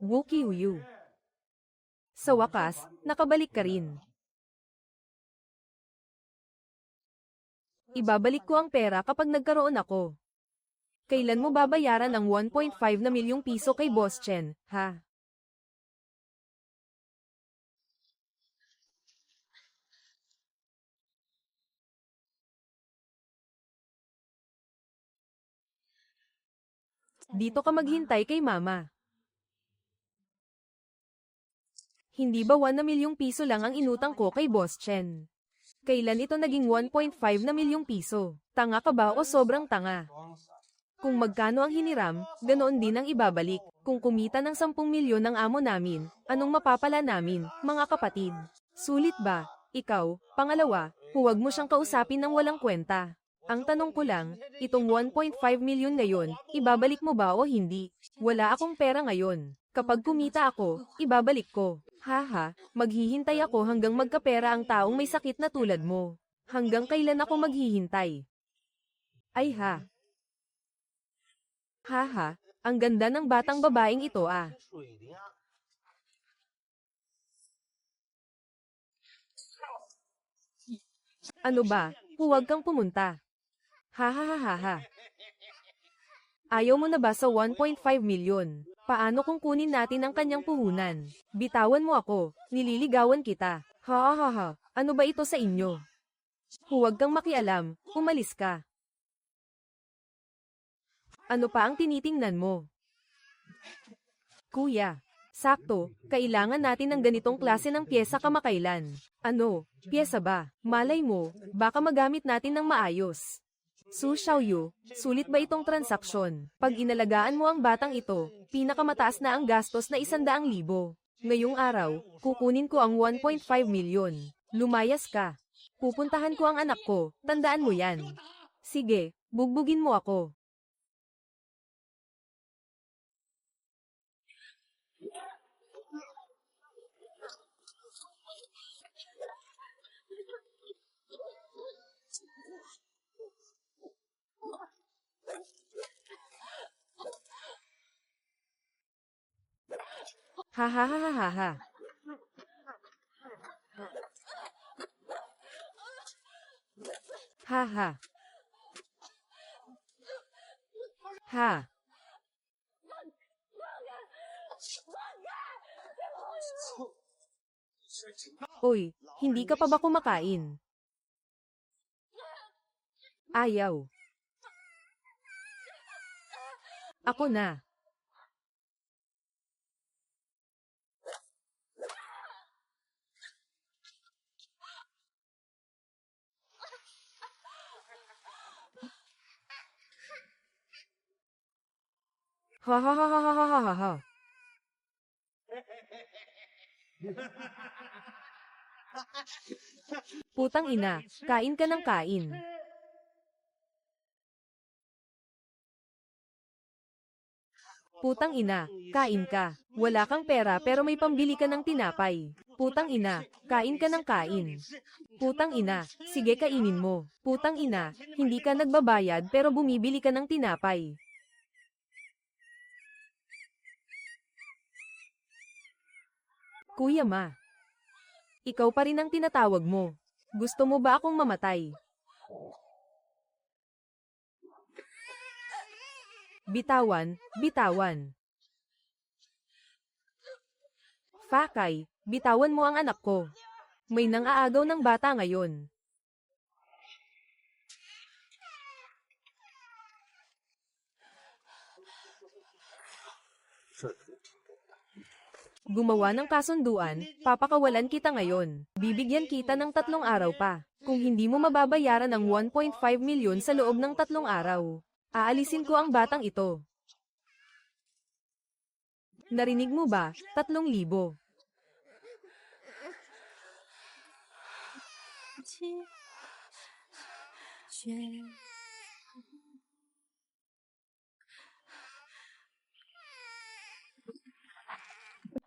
Wookie Uyu. Sa wakas, nakabalik ka rin. Ibabalik ko ang pera kapag nagkaroon ako. Kailan mo babayaran ang 1.5 na milyong piso kay Boss Chen, ha? Dito ka maghintay kay Mama. Hindi ba 1 na milyong piso lang ang inutang ko kay Boss Chen? Kailan ito naging 1.5 na milyong piso? Tanga ka ba o sobrang tanga? Kung magkano ang hiniram, ganoon din ang ibabalik. Kung kumita ng 10 milyon ang amo namin, anong mapapala namin, mga kapatid? Sulit ba? Ikaw, pangalawa, huwag mo siyang kausapin ng walang kwenta. Ang tanong ko lang, itong 1.5 milyon ngayon, ibabalik mo ba o hindi? Wala akong pera ngayon. Kapag kumita ako, ibabalik ko. Haha, maghihintay ako hanggang magkapera ang taong may sakit na tulad mo. Hanggang kailan ako maghihintay? Ay ha. Haha, ang ganda ng batang babaeng ito ah. Ano ba? Huwag kang pumunta. Hahaha. Ayaw mo na ba sa 1.5 milyon? Paano kung kunin natin ang kanyang puhunan? Bitawan mo ako, nililigawan kita. Hahaha, ano ba ito sa inyo? Huwag kang makialam, umalis ka. Ano pa ang tinitingnan mo? Kuya, sakto, kailangan natin ng ganitong klase ng pyesa kamakailan. Ano, pyesa ba? Malay mo, baka magamit natin ng maayos. Su Xiaoyu, sulit ba itong transaksyon? Pag inalagaan mo ang batang ito, pinakamataas na ang gastos na 100,000. Ngayong araw, kukunin ko ang 1.5 milyon. Lumayas ka. Pupuntahan ko ang anak ko, tandaan mo yan. Sige, bugbugin mo ako. Hahaha. Haha. Ha. Oy, hindi ka pa ba kumakain? Ayaw. Ako na. Hahaha. Putang ina, kain ka ng kain. Putang ina, kain ka. Wala kang pera pero may pambili ka ng tinapay. Putang ina, kain ka ng kain. Putang ina, sige kainin mo. Putang ina, hindi ka nagbabayad pero bumibili ka ng tinapay. Kuya Ma. Ikaw pa rin ang tinatawag mo. Gusto mo ba akong mamatay? Bitawan, bitawan. Fakay, bitawan mo ang anak ko. May nang-aagaw ng bata ngayon. Gumawa ng kasunduan, papakawalan kita ngayon. Bibigyan kita ng 3 araw pa. Kung hindi mo mababayaran ang 1.5 milyon sa loob ng 3 araw, aalisin ko ang batang ito. Narinig mo ba? 3,000.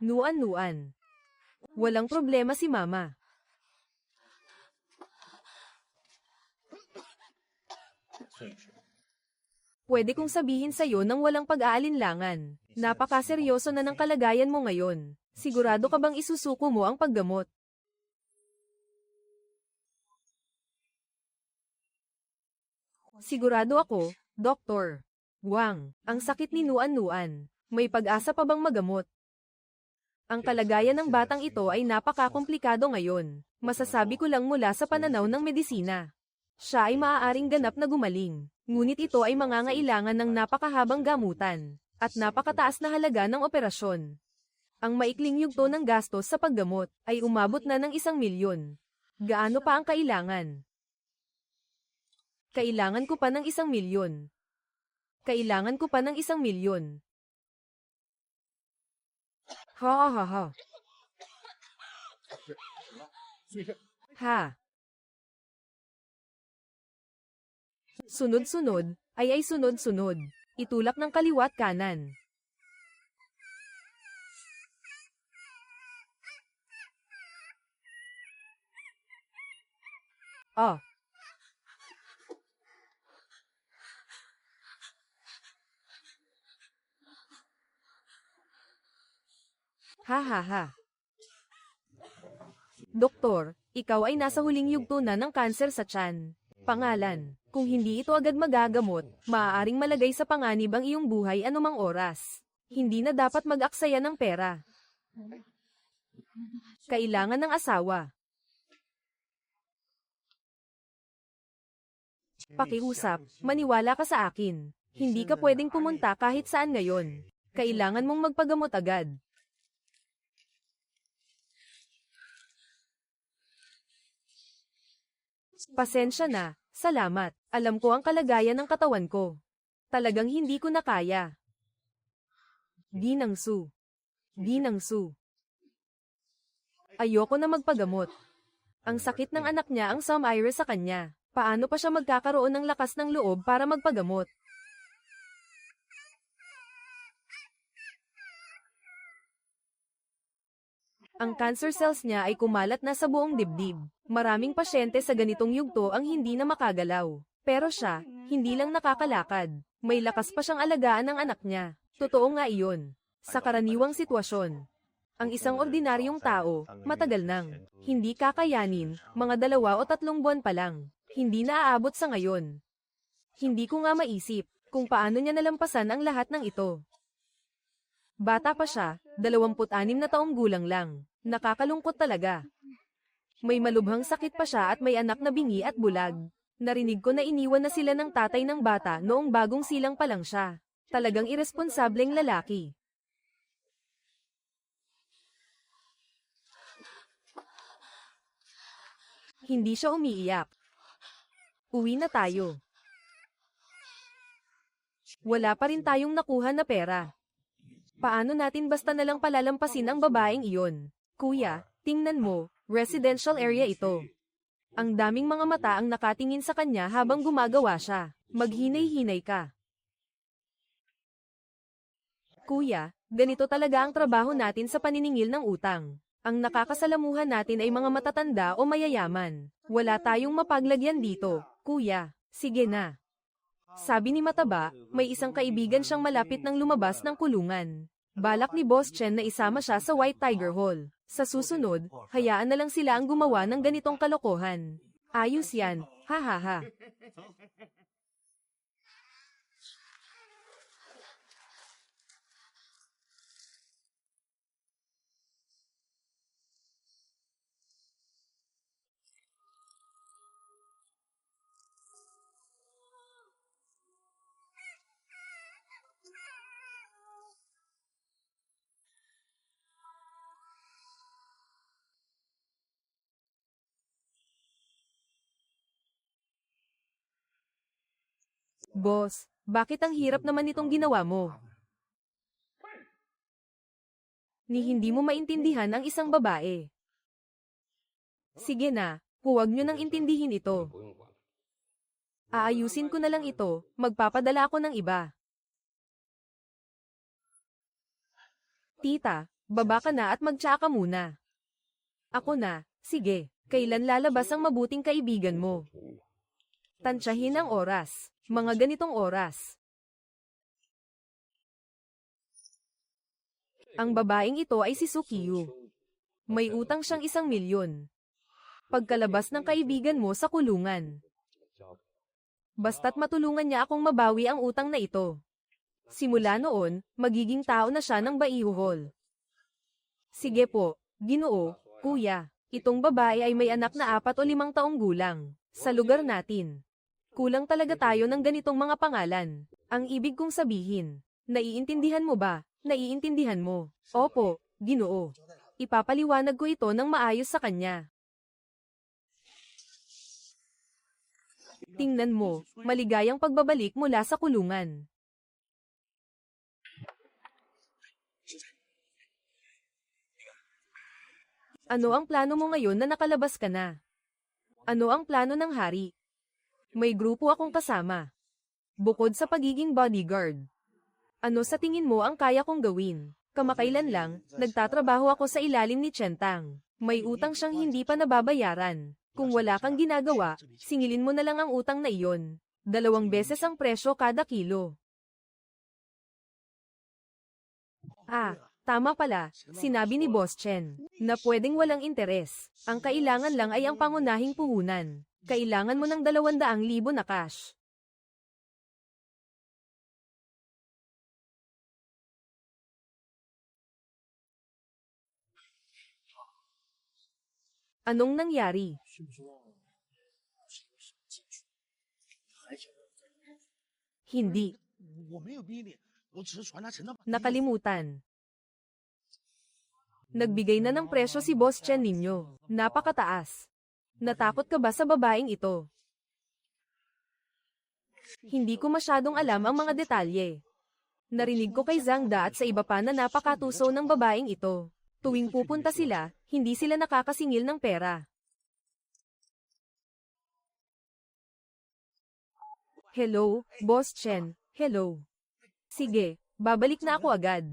Nuan-nuan. Walang problema si Mama. Pwede kong sabihin sa'yo nang walang pag-aalinlangan. Napakaseryoso na ng kalagayan mo ngayon. Sigurado ka bang isusuko mo ang paggamot? Sigurado ako, Doktor. Wang, ang sakit ni Nuan-Nuan. May pag-asa pa bang magamot? Ang kalagayan ng batang ito ay napaka-komplikado ngayon. Masasabi ko lang mula sa pananaw ng medisina. Siya ay maaaring ganap na gumaling. Ngunit ito ay mangangailangan ng napakahabang gamutan at napakataas na halaga ng operasyon. Ang maikling yugto ng gastos sa paggamot ay umabot na ng 1,000,000. Gaano pa ang kailangan? Kailangan ko pa ng 1,000,000. Kailangan ko pa ng 1,000,000. Ha ha ha ha. Ha. Sunod-sunod, ay sunod-sunod. Itulak ng kaliwat kanan. Oh. Ha ha ha. Doktor, ikaw ay nasa huling yugto na ng kanser sa tiyan. Pangalan, kung hindi ito agad magagamot, maaaring malagay sa panganib ang iyong buhay anumang oras. Hindi na dapat mag-aksaya ng pera. Kailangan ng asawa. Pakiusap, maniwala ka sa akin. Hindi ka pwedeng pumunta kahit saan ngayon. Kailangan mong magpagamot agad. Pasensya na, salamat. Alam ko ang kalagayan ng katawan ko. Talagang hindi ko na kaya. Dinangsu. Dinangsu. Ayoko na magpagamot. Ang sakit ng anak niya ang some iris sa kanya. Paano pa siya magkakaroon ng lakas ng loob para magpagamot? Ang cancer cells niya ay kumalat na sa buong dibdib. Maraming pasyente sa ganitong yugto ang hindi na makagalaw. Pero siya, hindi lang nakakalakad. May lakas pa siyang alagaan ng anak niya. Totoo nga iyon. Sa karaniwang sitwasyon, ang isang ordinaryong tao, matagal nang hindi kakayanin, mga 2 o 3 buwan pa lang. Hindi na aabot sa ngayon. Hindi ko nga maisip kung paano niya nalampasan ang lahat ng ito. Bata pa siya, 26 na taong gulang lang. Nakakalungkot talaga. May malubhang sakit pa siya at may anak na bingi at bulag. Narinig ko na iniwan na sila ng tatay ng bata noong bagong silang pa lang siya. Talagang iresponsableng lalaki. Hindi siya umiiyak. Uwi na tayo. Wala pa rin tayong nakuha na pera. Paano natin basta nalang palalampasin ang babaeng iyon? Kuya, tingnan mo, residential area ito. Ang daming mga mata ang nakatingin sa kanya habang gumagawa siya. Maghinay-hinay ka. Kuya, ganito talaga ang trabaho natin sa paniningil ng utang. Ang nakakasalamuhan natin ay mga matatanda o mayayaman. Wala tayong mapaglagyan dito, kuya. Sige na. Sabi ni Mataba, may isang kaibigan siyang malapit nang lumabas ng kulungan. Balak ni Boss Chen na isama siya sa White Tiger Hall. Sa susunod, hayaan na lang sila ang gumawa ng ganitong kalokohan. Ayos yan, ha ha ha. Boss, bakit ang hirap naman itong ginawa mo? Ni hindi mo maintindihan ang isang babae. Sige na, huwag nyo nang intindihin ito. Aayusin ko na lang ito, magpapadala ako ng iba. Tita, baba ka na at magtsaka muna. Ako na, sige, kailan lalabas ang mabuting kaibigan mo? Tansyahin ang oras, mga ganitong oras. Ang babaeng ito ay si Sukiyu. May utang siyang 1 milyon. Pagkalabas ng kaibigan mo sa kulungan. Basta't matulungan niya akong mabawi ang utang na ito. Simula noon, magiging tao na siya ng baihuhol. Sige po, Ginoo, kuya. Itong babae ay may anak na 4 o 5 taong gulang. Sa lugar natin. Kulang talaga tayo ng ganitong mga pangalan. Ang ibig kong sabihin. Naiintindihan mo ba? Naiintindihan mo? Opo, Ginoo. Ipapaliwanag ko ito ng maayos sa kanya. Tingnan mo, maligayang pagbabalik mula sa kulungan. Ano ang plano mo ngayon na nakalabas ka na? Ano ang plano ng hari? May grupo akong kasama. Bukod sa pagiging bodyguard. Ano sa tingin mo ang kaya kong gawin? Kamakailan lang, nagtatrabaho ako sa ilalim ni Chentang. May utang siyang hindi pa nababayaran. Kung wala kang ginagawa, singilin mo na lang ang utang na iyon. 2 beses ang presyo kada kilo. Ah, tama pala, sinabi ni Boss Chen, na pwedeng walang interes. Ang kailangan lang ay ang pangunahing puhunan. Kailangan mo ng 200,000 na cash. Anong nangyari? Hindi. Nakalimutan. Nagbigay na ng presyo si Boss Chen ninyo. Napakataas. Natakot ka ba sa babaeng ito? Hindi ko masyadong alam ang mga detalye. Narinig ko kay Zhang Da at sa iba pa na napakatuso ng babaeng ito. Tuwing pupunta sila, hindi sila nakakasingil ng pera. Hello, Boss Chen. Hello. Sige, babalik na ako agad.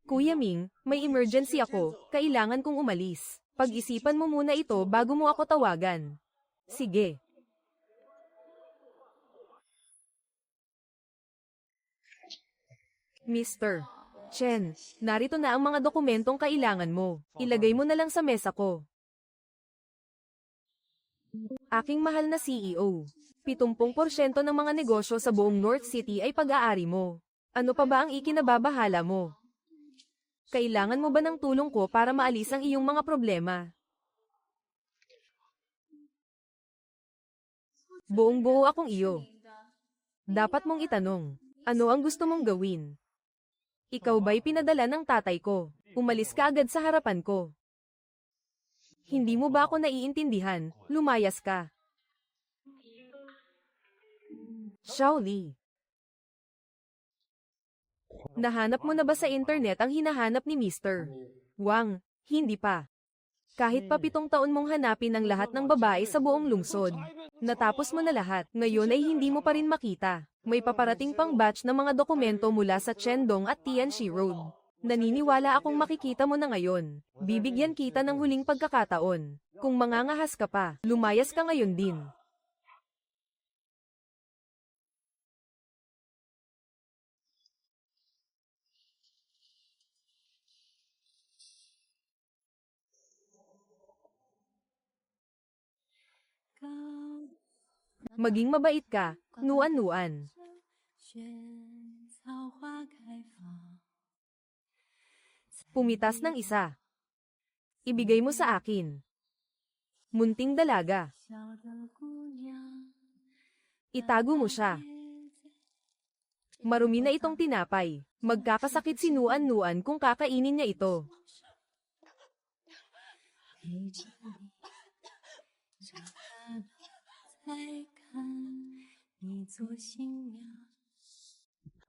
Kuya Ming, may emergency ako, kailangan kong umalis. Pag-isipan mo muna ito bago mo ako tawagan. Sige. Mr. Chen, narito na ang mga dokumentong kailangan mo. Ilagay mo na lang sa mesa ko. Aking mahal na CEO, 70% ng mga negosyo sa buong North City ay pag-aari mo. Ano pa ba ang ikinababahala mo? Kailangan mo ba ng tulong ko para maalis ang iyong mga problema? Buong-buo akong iyo. Dapat mong itanong, ano ang gusto mong gawin? Ikaw ba'y pinadala ng tatay ko? Umalis ka agad sa harapan ko. Hindi mo ba ako naiintindihan? Lumayas ka. Shaoli. Nahanap mo na ba sa internet ang hinahanap ni Mr. Wang? Hindi pa. Kahit pa 7 taon mong hanapin ang lahat ng babae sa buong lungsod. Natapos mo na lahat, ngayon ay hindi mo pa rin makita. May paparating pang batch ng mga dokumento mula sa Chendong at Tianxi Road. Naniniwala akong makikita mo na ngayon. Bibigyan kita ng huling pagkakataon. Kung mangangahas ka pa, lumayas ka ngayon din. Maging mabait ka, nuan-nuan. Pumitas ng isa. Ibigay mo sa akin. Munting dalaga. Itago mo siya. Marumi na itong tinapay. Magkakasakit si nuan-nuan kung kakainin niya ito.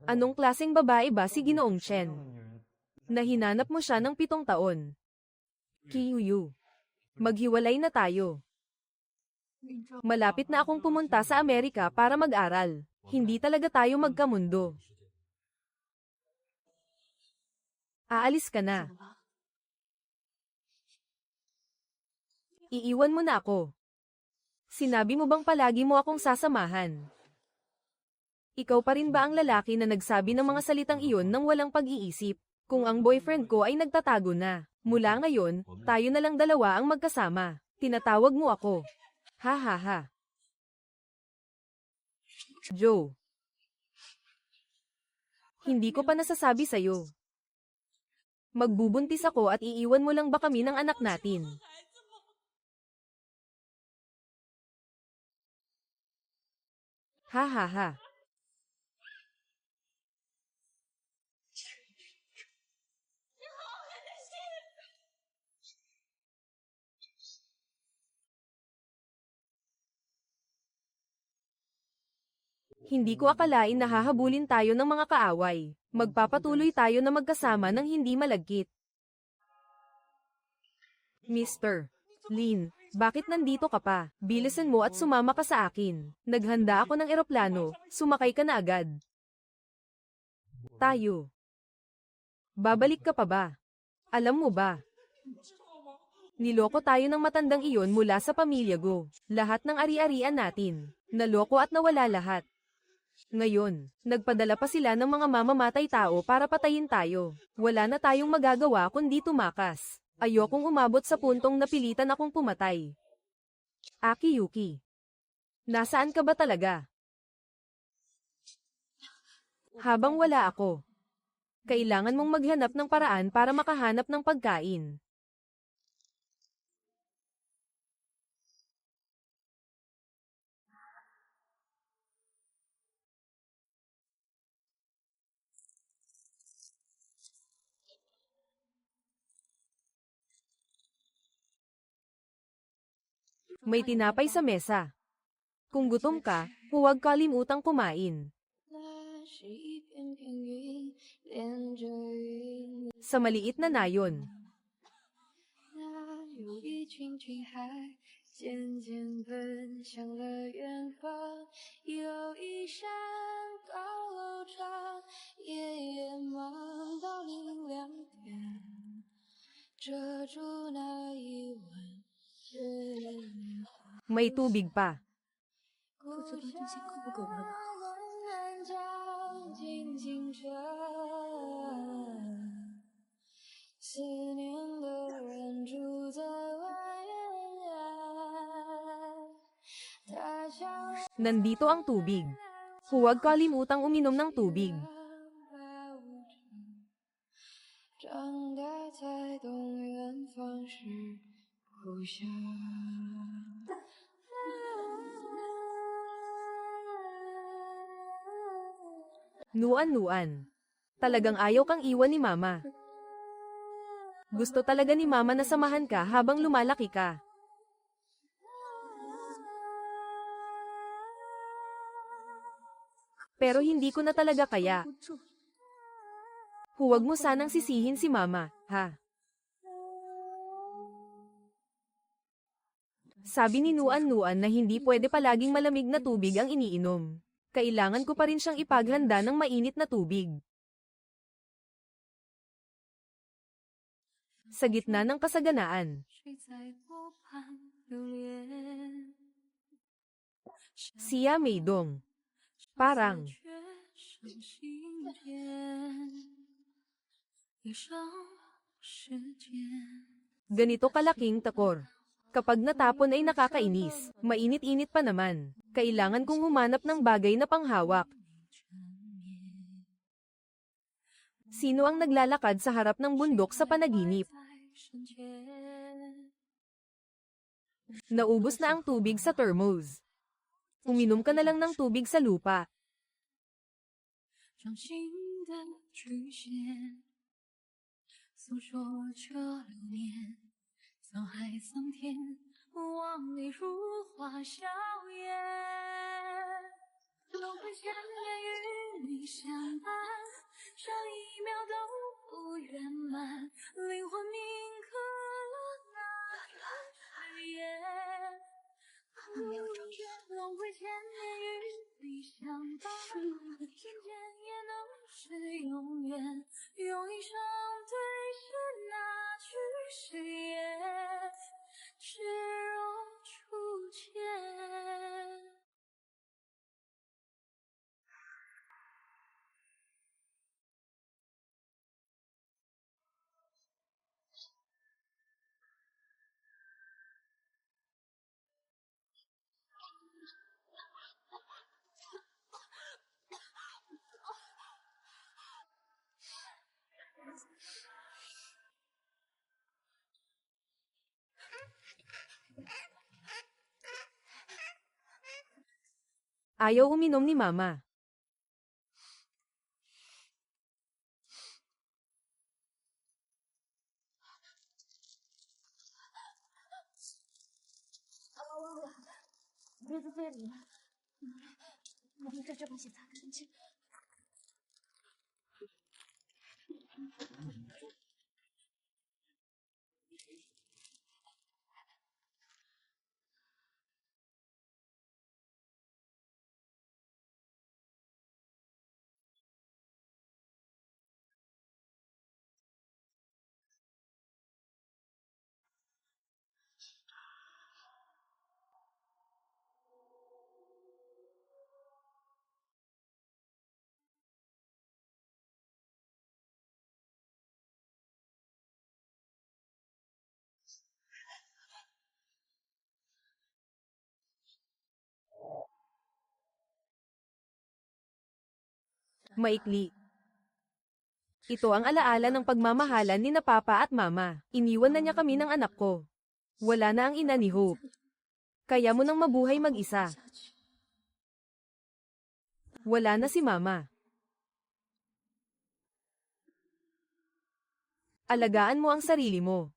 Anong klaseng babae ba si Ginoong Chen? Nahinanap mo siya ng 7 taon. Kiyuyu. Maghiwalay na tayo. Malapit na akong pumunta sa Amerika para mag-aral. Hindi talaga tayo magkamundo. Aalis ka na. Iiwan mo na ako. Sinabi mo bang palagi mo akong sasamahan? Ikaw pa rin ba ang lalaki na nagsabi ng mga salitang iyon nang walang pag-iisip? Kung ang boyfriend ko ay nagtatago na, mula ngayon, tayo na lang dalawa ang magkasama. Tinatawag mo ako. Ha ha ha. Joe. Hindi ko pa nasasabi sa'yo. Magbubuntis ako at iiwan mo lang ba kami ng anak natin? Ha ha ha. Hindi ko akalain na hahabulin tayo ng mga kaaway. Magpapatuloy tayo na magkasama ng hindi malagkit. Mr. Lin, bakit nandito ka pa? Bilisan mo at sumama ka sa akin. Naghanda ako ng eroplano, sumakay ka na agad. Tayo. Babalik ka pa ba? Alam mo ba? Niloko tayo ng matandang iyon mula sa pamilya Go. Lahat ng ari-arian natin. Naloko at nawala lahat. Ngayon, nagpadala pa sila ng mga mamamatay tao para patayin tayo. Wala na tayong magagawa kundi tumakas. Ayokong umabot sa puntong napilitan akong pumatay. Aki Yuki. Nasaan ka ba talaga? Habang wala ako. Kailangan mong maghanap ng paraan para makahanap ng pagkain. May tinapay sa mesa. Kung gutom ka, huwag kalimutang kumain. Sa maliit na nayon. May tubig pa. Nandito ang tubig. Huwag kalimutang uminom ng tubig. Nuan-nuan. Talagang ayaw kang iwan ni Mama. Gusto talaga ni Mama na samahan ka habang lumalaki ka. Pero hindi ko na talaga kaya. Huwag mo sanang sisihin si Mama, ha? Sabi ni Nuan-nuan na hindi pwede palaging malamig na tubig ang iniinom. Kailangan ko pa rin siyang ipaghanda ng mainit na tubig. Sa gitna ng kasaganaan. Siya Meidong. Parang. Ganito kalaking takor. Kapag natapon ay nakakainis, mainit-init pa naman. Kailangan kong humanap ng bagay na panghawak. Sino ang naglalakad sa harap ng bundok sa panaginip? Naubos na ang tubig sa thermos. Uminom ka na lang ng tubig sa lupa. Ayaw uminom ni Mama. Maikli. Ito ang alaala ng pagmamahalan ni na Papa at Mama. Iniwan na niya kami ng anak ko. Wala na ang ina ni Hope. Kaya mo nang mabuhay mag-isa. Wala na si Mama. Alagaan mo ang sarili mo.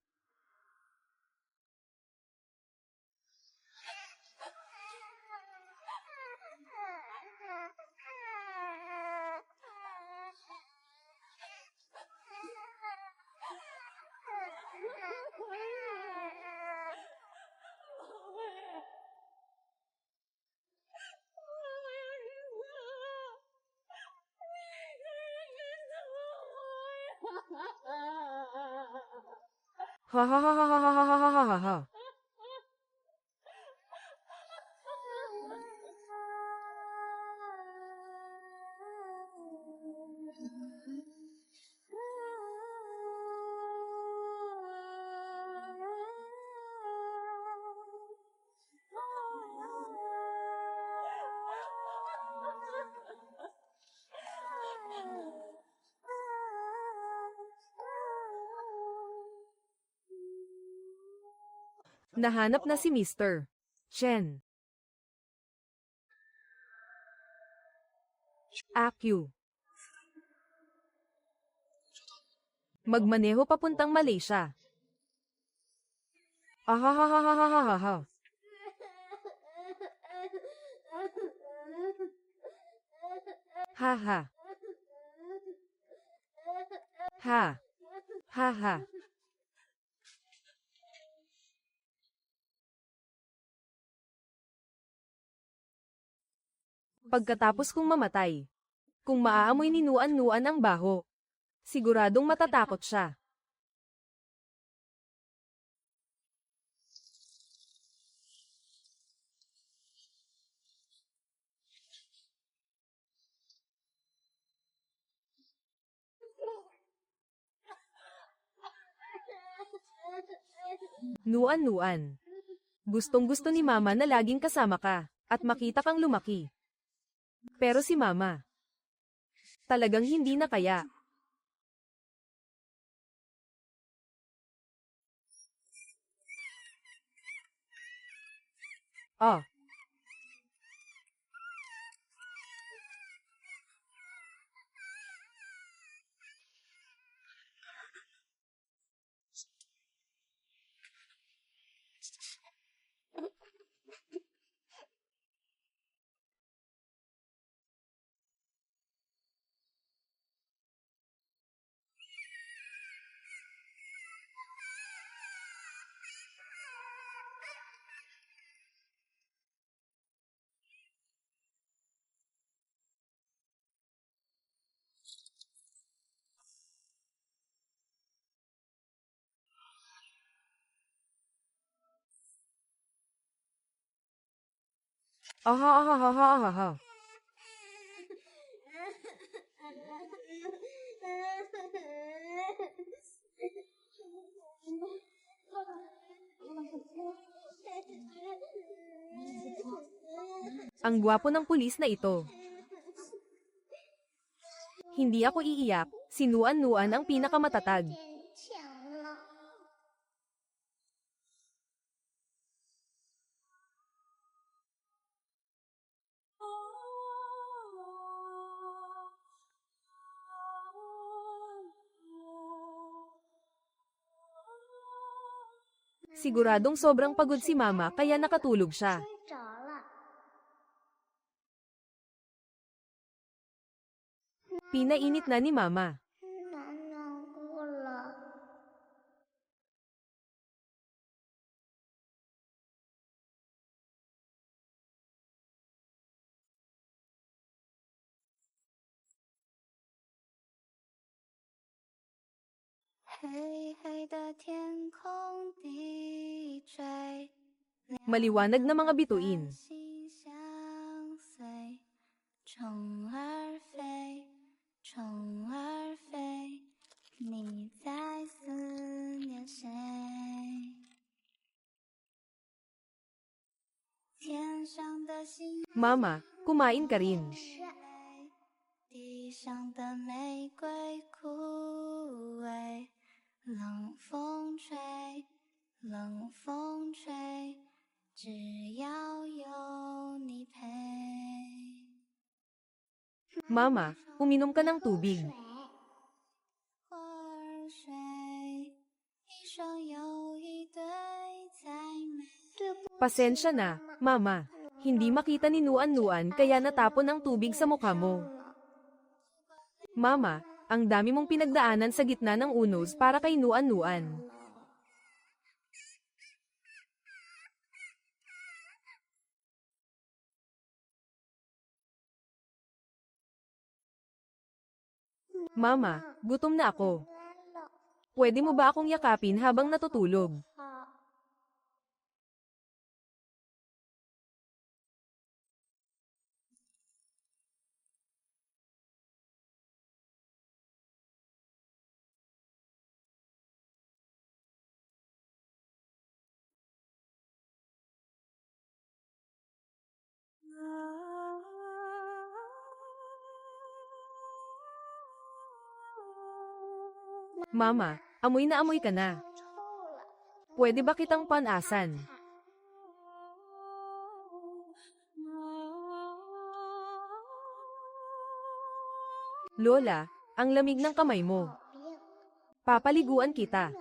Ha ha ha ha ha ha ha ha ha ha. Nahanap na si Mr. Chen. Akyu. Magmaneho papuntang Malaysia. Ahahahahahaha. Haha. Ha. Haha. Pagkatapos kong mamatay. Kung maaamoy ni Nuan-Nuan ang baho, siguradong matatakot siya. Nuan-Nuan. Gustong-gusto ni Mama na laging kasama ka, at makita kang lumaki. Pero si Mama, talagang hindi na kaya. Oh. Ahahahahaha. Ang gwapo ng pulis na ito. Hindi ako iiyak, si Nuan-Nuan ang pinakamatatag. Siguradong sobrang pagod si mama kaya nakatulog siya. 睡着了。 Pinainit na ni mama. 难过了。 黑黑的天空低垂， Maliwanag na mga bituin. 心相随，虫儿飞，虫儿飞，你在思念谁？天上的星， Mama, kumain ka rin. 地上的玫瑰枯萎，冷风吹，冷风吹，只要有你陪。 Mama, uminom ka ng tubig. 花儿水，一双又一对才美。 Pasensya na, mama. Hindi makita ni Nuan-Nuan kaya natapon ang tubig sa mukha mo. Mama, ang dami mong pinagdaanan sa gitna ng unos para kay Nuan-Nuan. Mama, gutom na ako. Pwede mo ba akong yakapin habang natutulog? 好。 Mama, amoy na amoy ka na. Pwede ba kitang panasan? Lola, ang lamig ng kamay mo. Papaliguan kita.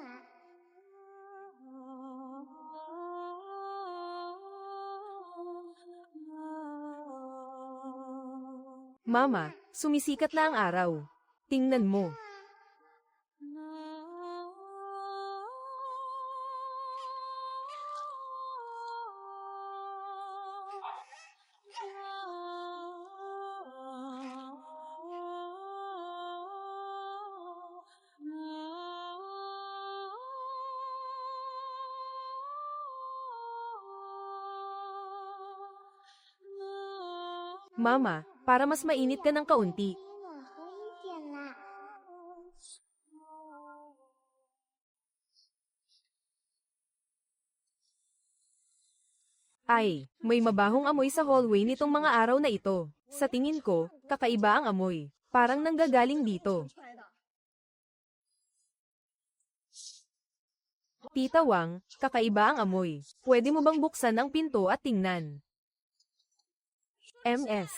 Mama, sumisikat na ang araw. Tingnan mo. Mama, para mas mainit ka ng kaunti. 暖和一点啦。 Ay, may mabahong amoy sa hallway nitong mga araw na ito. Sa tingin ko, kakaiba ang amoy. Parang nanggagaling dito. Tita Wang, kakaiba ang amoy. Pwede mo bang buksan ang pinto at tingnan? MS.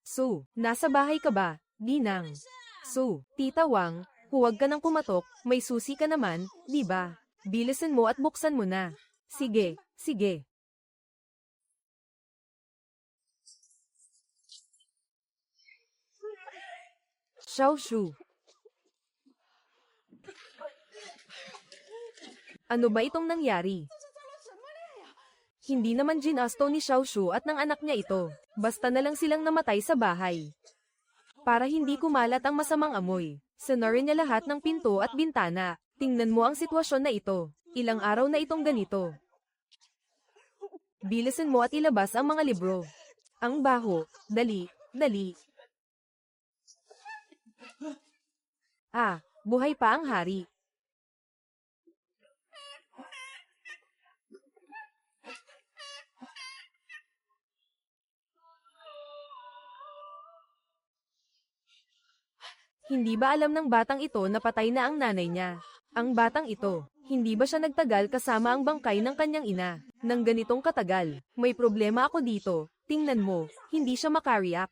Su, nasa bahay ka ba? Ginang. Su, Tita Wang, huwag ka nang pumatok, may susi ka naman, di ba? Bilisan mo at buksan mo na. Sige, sige. Xiaoshu. Ano ba itong nangyari? Hindi naman ginasto ni Xiaoshu at ng anak niya ito. Basta na lang silang namatay sa bahay. Para hindi kumalat ang masamang amoy, sinarin niya lahat ng pinto at bintana. Tingnan mo ang sitwasyon na ito. Ilang araw na itong ganito. Bilisan mo at ilabas ang mga libro. Ang baho. Dali, dali. Ah, buhay pa ang hari. Hindi ba alam ng batang ito na patay na ang nanay niya? Ang batang ito, hindi ba siya nagtagal kasama ang bangkay ng kanyang ina? Nang ganitong katagal, may problema ako dito. Tingnan mo, hindi siya makariak.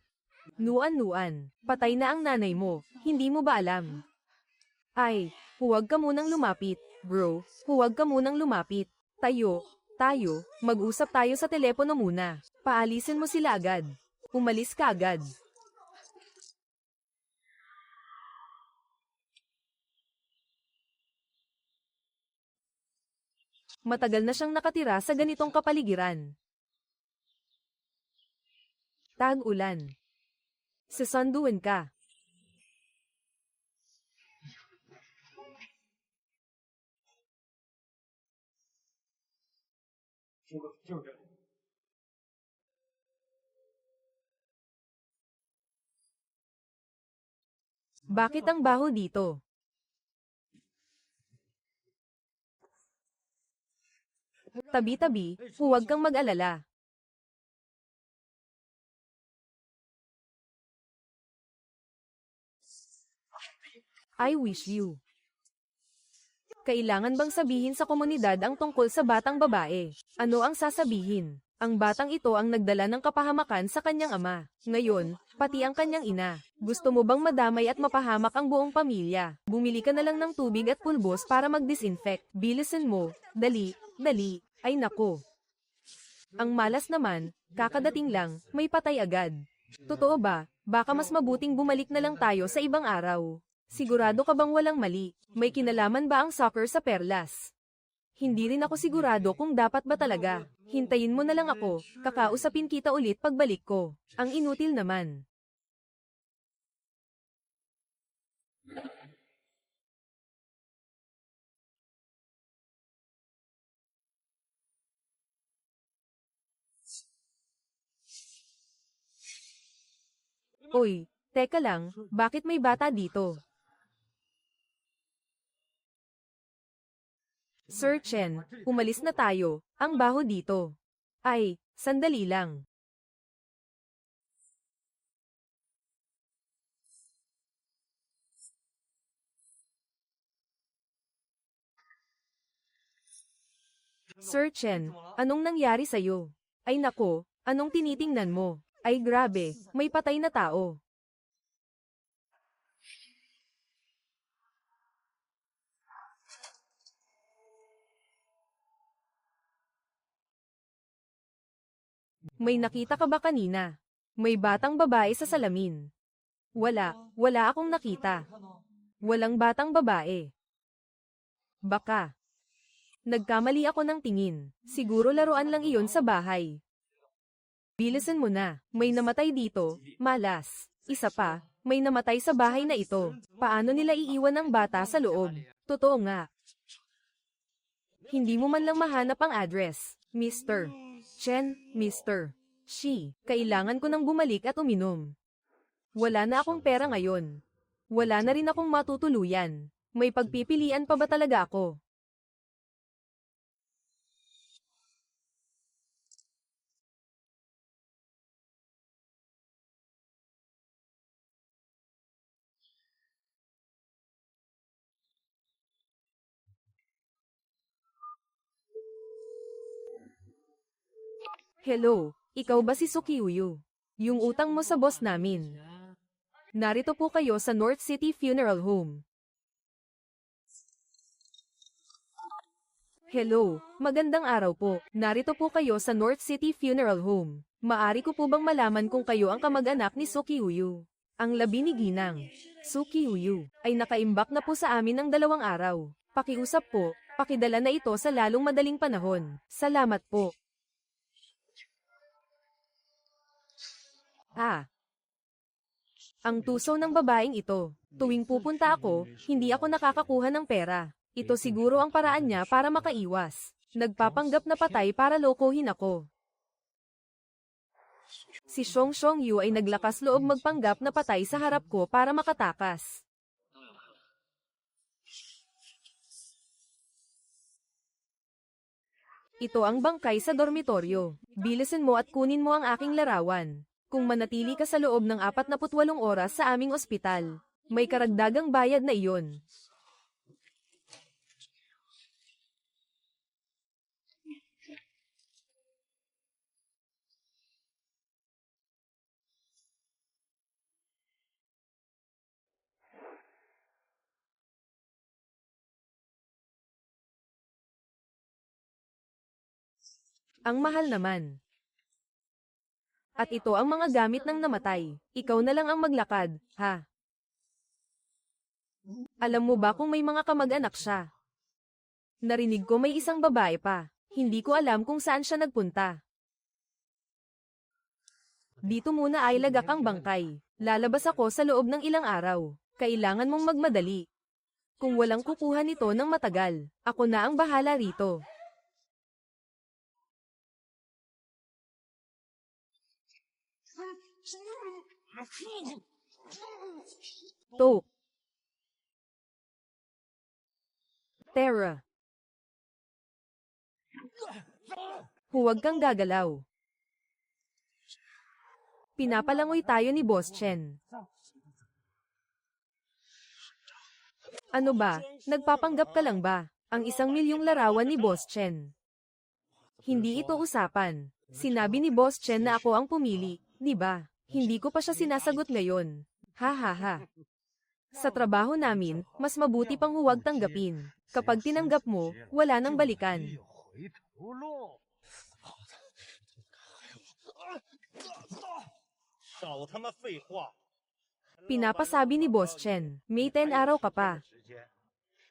Nuan-Nuan, patay na ang nanay mo, hindi mo ba alam? Ay, huwag ka munang lumapit, bro, huwag ka munang lumapit. Tayo, mag-usap tayo sa telepono muna. Paalisin mo sila agad. Umalis ka agad. Matagal na siyang nakatira sa ganitong kapaligiran. Tag-ulan. Sasanduin ka. Bakit ang baho dito? Tabi-tabi, huwag kang mag-alala. I wish you. Kailangan bang sabihin sa komunidad ang tungkol sa batang babae? Ano ang sasabihin? Ang batang ito ang nagdala ng kapahamakan sa kanyang ama. Ngayon, pati ang kanyang ina. Gusto mo bang madamay at mapahamak ang buong pamilya? Bumili ka na lang ng tubig at pulbos para mag-disinfect. Bilisan mo. Dali, dali. Ay nako. Ang malas naman, kakadating lang, may patay agad. Totoo ba? Baka mas mabuting bumalik na lang tayo sa ibang araw. Sigurado ka bang walang mali? May kinalaman ba ang soccer sa perlas? Hindi rin ako sigurado kung dapat ba talaga. Hintayin mo na lang ako, kakausapin kita ulit pagbalik ko. Ang inutil naman. Oy, teka lang, bakit may bata dito? Sir Chen, umalis na tayo, ang baho dito. Ay, sandali lang. Sir Chen, anong nangyari sa'yo? Ay nako, anong tinitingnan mo? Ay grabe, may patay na tao. May nakita ka ba kanina? May batang babae sa salamin. Wala akong nakita. Walang batang babae. Baka. Nagkamali ako ng tingin. Siguro laruan lang iyon sa bahay. Bilisan mo na. May namatay dito. Malas. Isa pa, may namatay sa bahay na ito. Paano nila iiwan ang bata sa loob? Totoo nga. Hindi mo man lang mahanap ang address. Mr. Chen, Mr. Shi, kailangan ko nang bumalik at uminom. Wala na akong pera ngayon. Wala na rin akong matutuluyan. May pagpipilian pa ba talaga ako? Hello, ikaw ba si Sukiuyu? Yung utang mo sa boss namin. Narito po kayo sa North City Funeral Home. Hello, magandang araw po. Narito po kayo sa North City Funeral Home. Maari ko po bang malaman kung kayo ang kamag-anak ni Sukiuyu? Ang labi ni Ginang, Sukiuyu, ay nakaimbak na po sa amin ng 2 araw. Pakiusap po, pakidala na ito sa lalong madaling panahon. Salamat po. Ang tuso ng babaeng ito. Tuwing pupunta ako, hindi ako nakakakuha ng pera. Ito siguro ang paraan niya para makaiwas. Nagpapanggap na patay para lokohin ako. Si Xiong Yu ay naglakas loob magpanggap na patay sa harap ko para makatakas. Ito ang bangkay sa dormitoryo. Bilisan mo at kunin mo ang aking larawan. Kung manatili ka sa loob ng 48 oras sa aming ospital, may karagdagang bayad na iyon. Ang mahal naman. At ito ang mga gamit ng namatay. Ikaw na lang ang maglakad, ha? Alam mo ba kung may mga kamag-anak siya? Narinig ko may isang babae pa. Hindi ko alam kung saan siya nagpunta. Dito muna ay lagak ang bangkay. Lalabas ako sa loob ng ilang araw. Kailangan mong magmadali. Kung walang kukuha nito ng matagal, ako na ang bahala rito. To. Terra. Huwag kang gagalaw. Pinapalangoy tayo ni Boss Chen. Ano ba, nagpapanggap ka lang ba? Ang 1,000,000 larawan ni Boss Chen. Hindi ito usapan. Sinabi ni Boss Chen na ako ang pumili, di ba? Hindi ko pa siya sinasagot ngayon. Ha ha ha. Sa trabaho namin, mas mabuti pang huwag tanggapin. Kapag tinanggap mo, wala nang balikan. Pinapasabi ni Boss Chen, may 10 araw ka pa.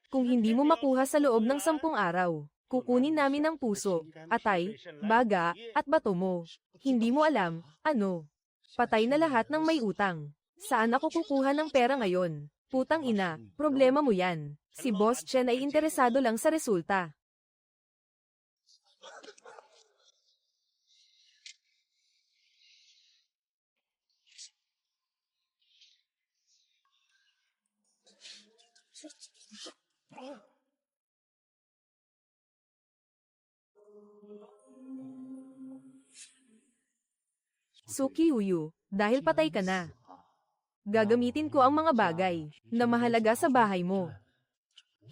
Kung hindi mo makuha sa loob ng 10 araw, kukunin namin ang puso, atay, baga, at bato mo. Hindi mo alam, ano? Patay na lahat ng may utang. Saan ako kukuha ng pera ngayon? Putang ina, problema mo yan. Si Boss Chen ay interesado lang sa resulta. Suki Uyu, dahil patay ka na. Gagamitin ko ang mga bagay na mahalaga sa bahay mo.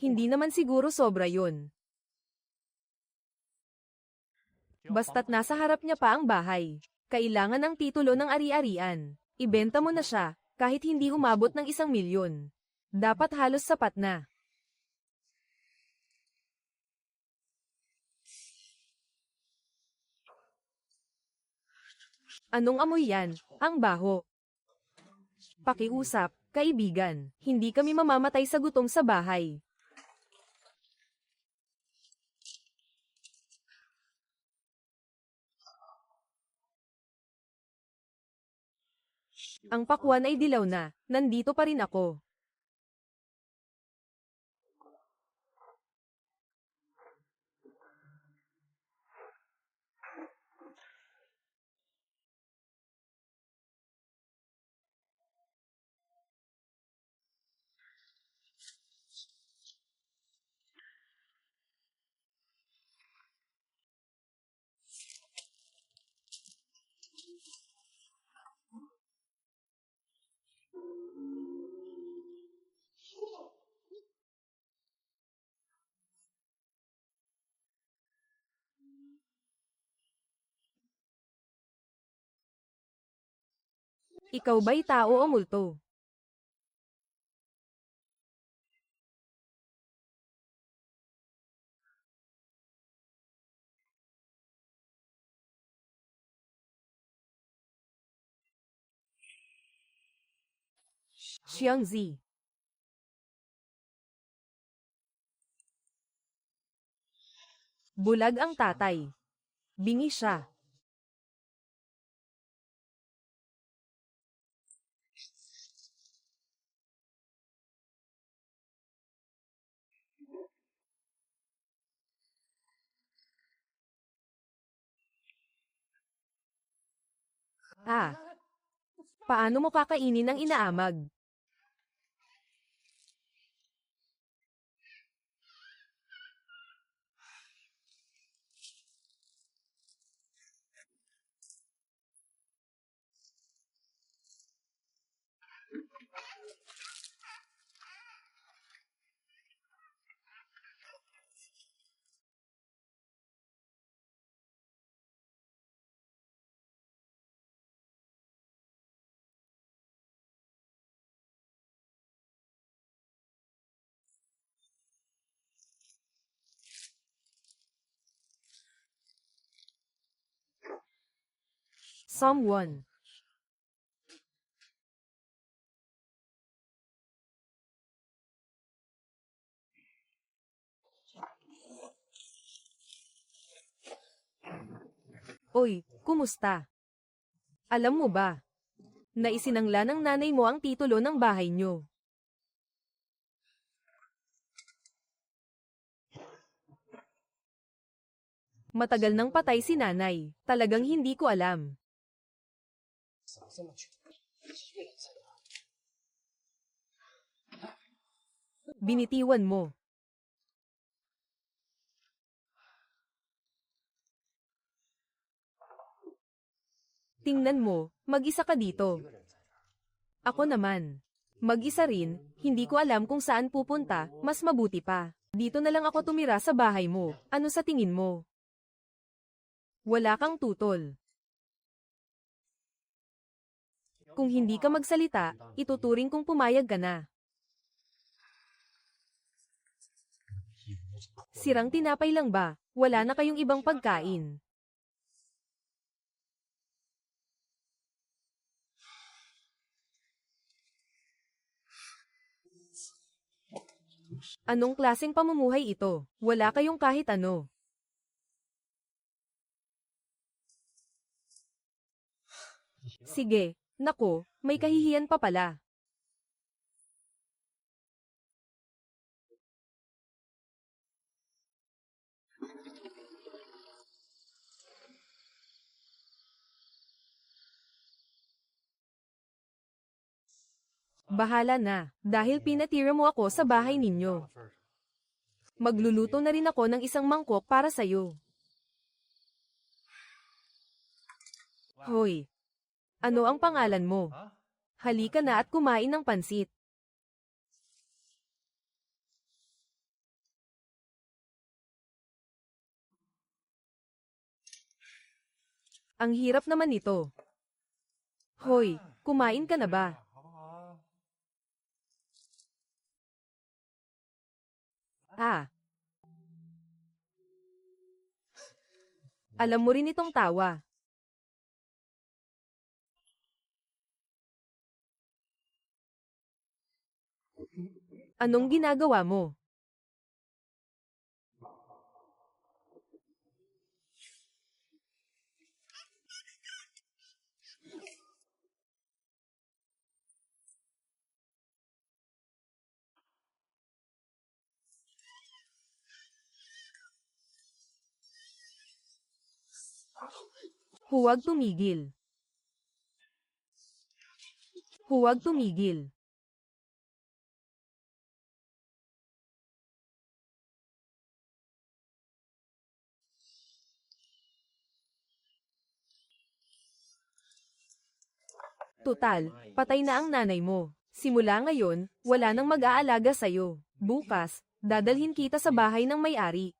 Hindi naman siguro sobra yun. Basta't nasa harap niya pa ang bahay. Kailangan ng titulo ng ari-arian. Ibenta mo na siya, kahit hindi umabot ng 1,000,000. Dapat halos sapat na. Anong amoy yan? Ang baho. Pakiusap, kaibigan. Hindi kami mamamatay sa gutom sa bahay. Ang pakwan ay dilaw na. Nandito pa rin ako. Ikaw ba'y tao o multo? Xiangzi. Bulag ang tatay. Bingi siya. Ah. Paano mo kakainin ang inaamag? Psalm 1. Oy, kumusta? Alam mo ba, na isinangla ng nanay mo ang titulo ng bahay nyo. Matagal nang patay si nanay, talagang hindi ko alam. Binitiwan mo. Tingnan mo, mag-isa ka dito. Ako naman. Mag-isa rin, hindi ko alam kung saan pupunta, mas mabuti pa. Dito na lang ako tumira sa bahay mo. Ano sa tingin mo? Wala kang tutol. Kung hindi ka magsalita, ituturing kong pumayag ka na. Sirang tinapay lang ba? Wala na kayong ibang pagkain. Anong klaseng pamumuhay ito? Wala kayong kahit ano. Sige, nako, may kahihiyan pa pala. Bahala na, dahil pinatira mo ako sa bahay ninyo. Magluluto na rin ako ng isang mangkok para sa'yo. Hoy, ano ang pangalan mo? Halika na at kumain ng pansit. Ang hirap naman nito. Hoy, kumain ka na ba? Ah. Alam mo rin itong tawa. Anong ginagawa mo? Huwag tumigil. Huwag tumigil. Tutal, patay na ang nanay mo. Simula ngayon, wala nang mag-aalaga sa'yo. Bukas, dadalhin kita sa bahay ng may-ari.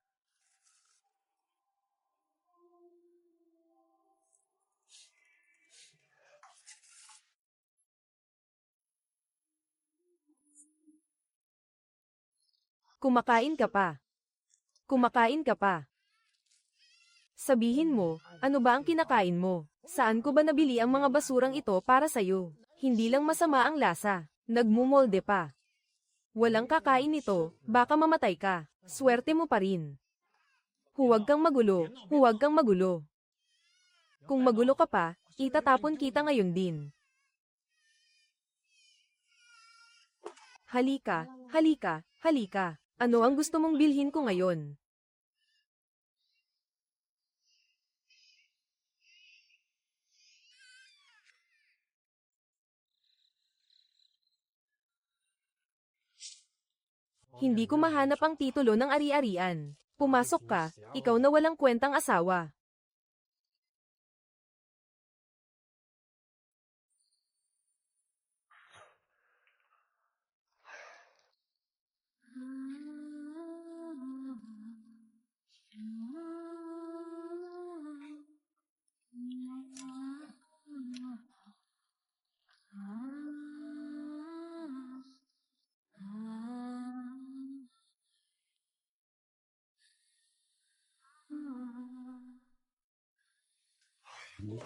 Kumakain ka pa. Kumakain ka pa. Sabihin mo, ano ba ang kinakain mo? Saan ko ba nabili ang mga basurang ito para sa'yo? Hindi lang masama ang lasa, nagmumolde pa. Walang kakain nito, baka mamatay ka. Swerte mo pa rin. Huwag kang magulo, huwag kang magulo. Kung magulo ka pa, itatapon kita ngayon din. Halika, halika, halika. Ano ang gusto mong bilhin ko ngayon? Hindi ko mahanap ang titulo ng ari-arian. Pumasok ka, ikaw na walang kwentang asawa.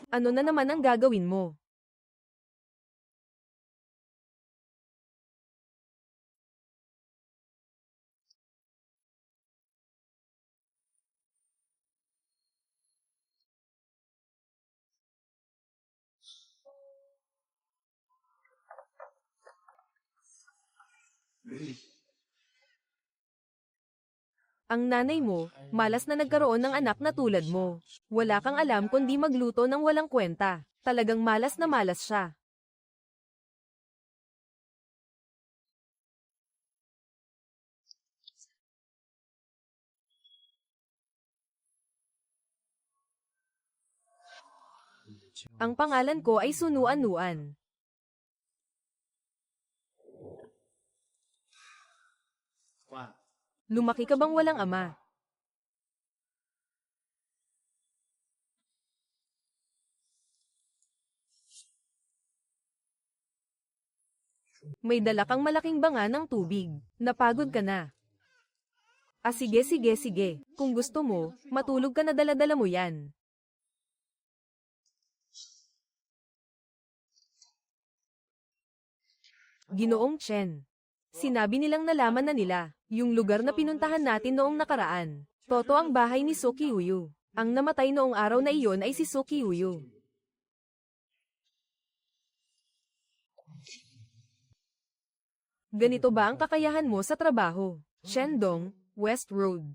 Ano na naman ang gagawin mo? Ang nanay mo, malas na nagkaroon ng anak na tulad mo. Wala kang alam kundi magluto ng walang kwenta. Talagang malas na malas siya. Ang pangalan ko ay Sunuan-nuan. Lumaki ka bang walang ama? May dala kang malaking banga ng tubig. Napagod ka na. Sige sige sige. Kung gusto mo, matulog ka na dala-dala mo yan. Ginoong Chen. Sinabi nilang nalaman na nila, yung lugar na pinuntahan natin noong nakaraan. Toto ang bahay ni Suki Uyu. Ang namatay noong araw na iyon ay si Suki Uyu. Ganito ba ang kakayahan mo sa trabaho? Shendong, West Road.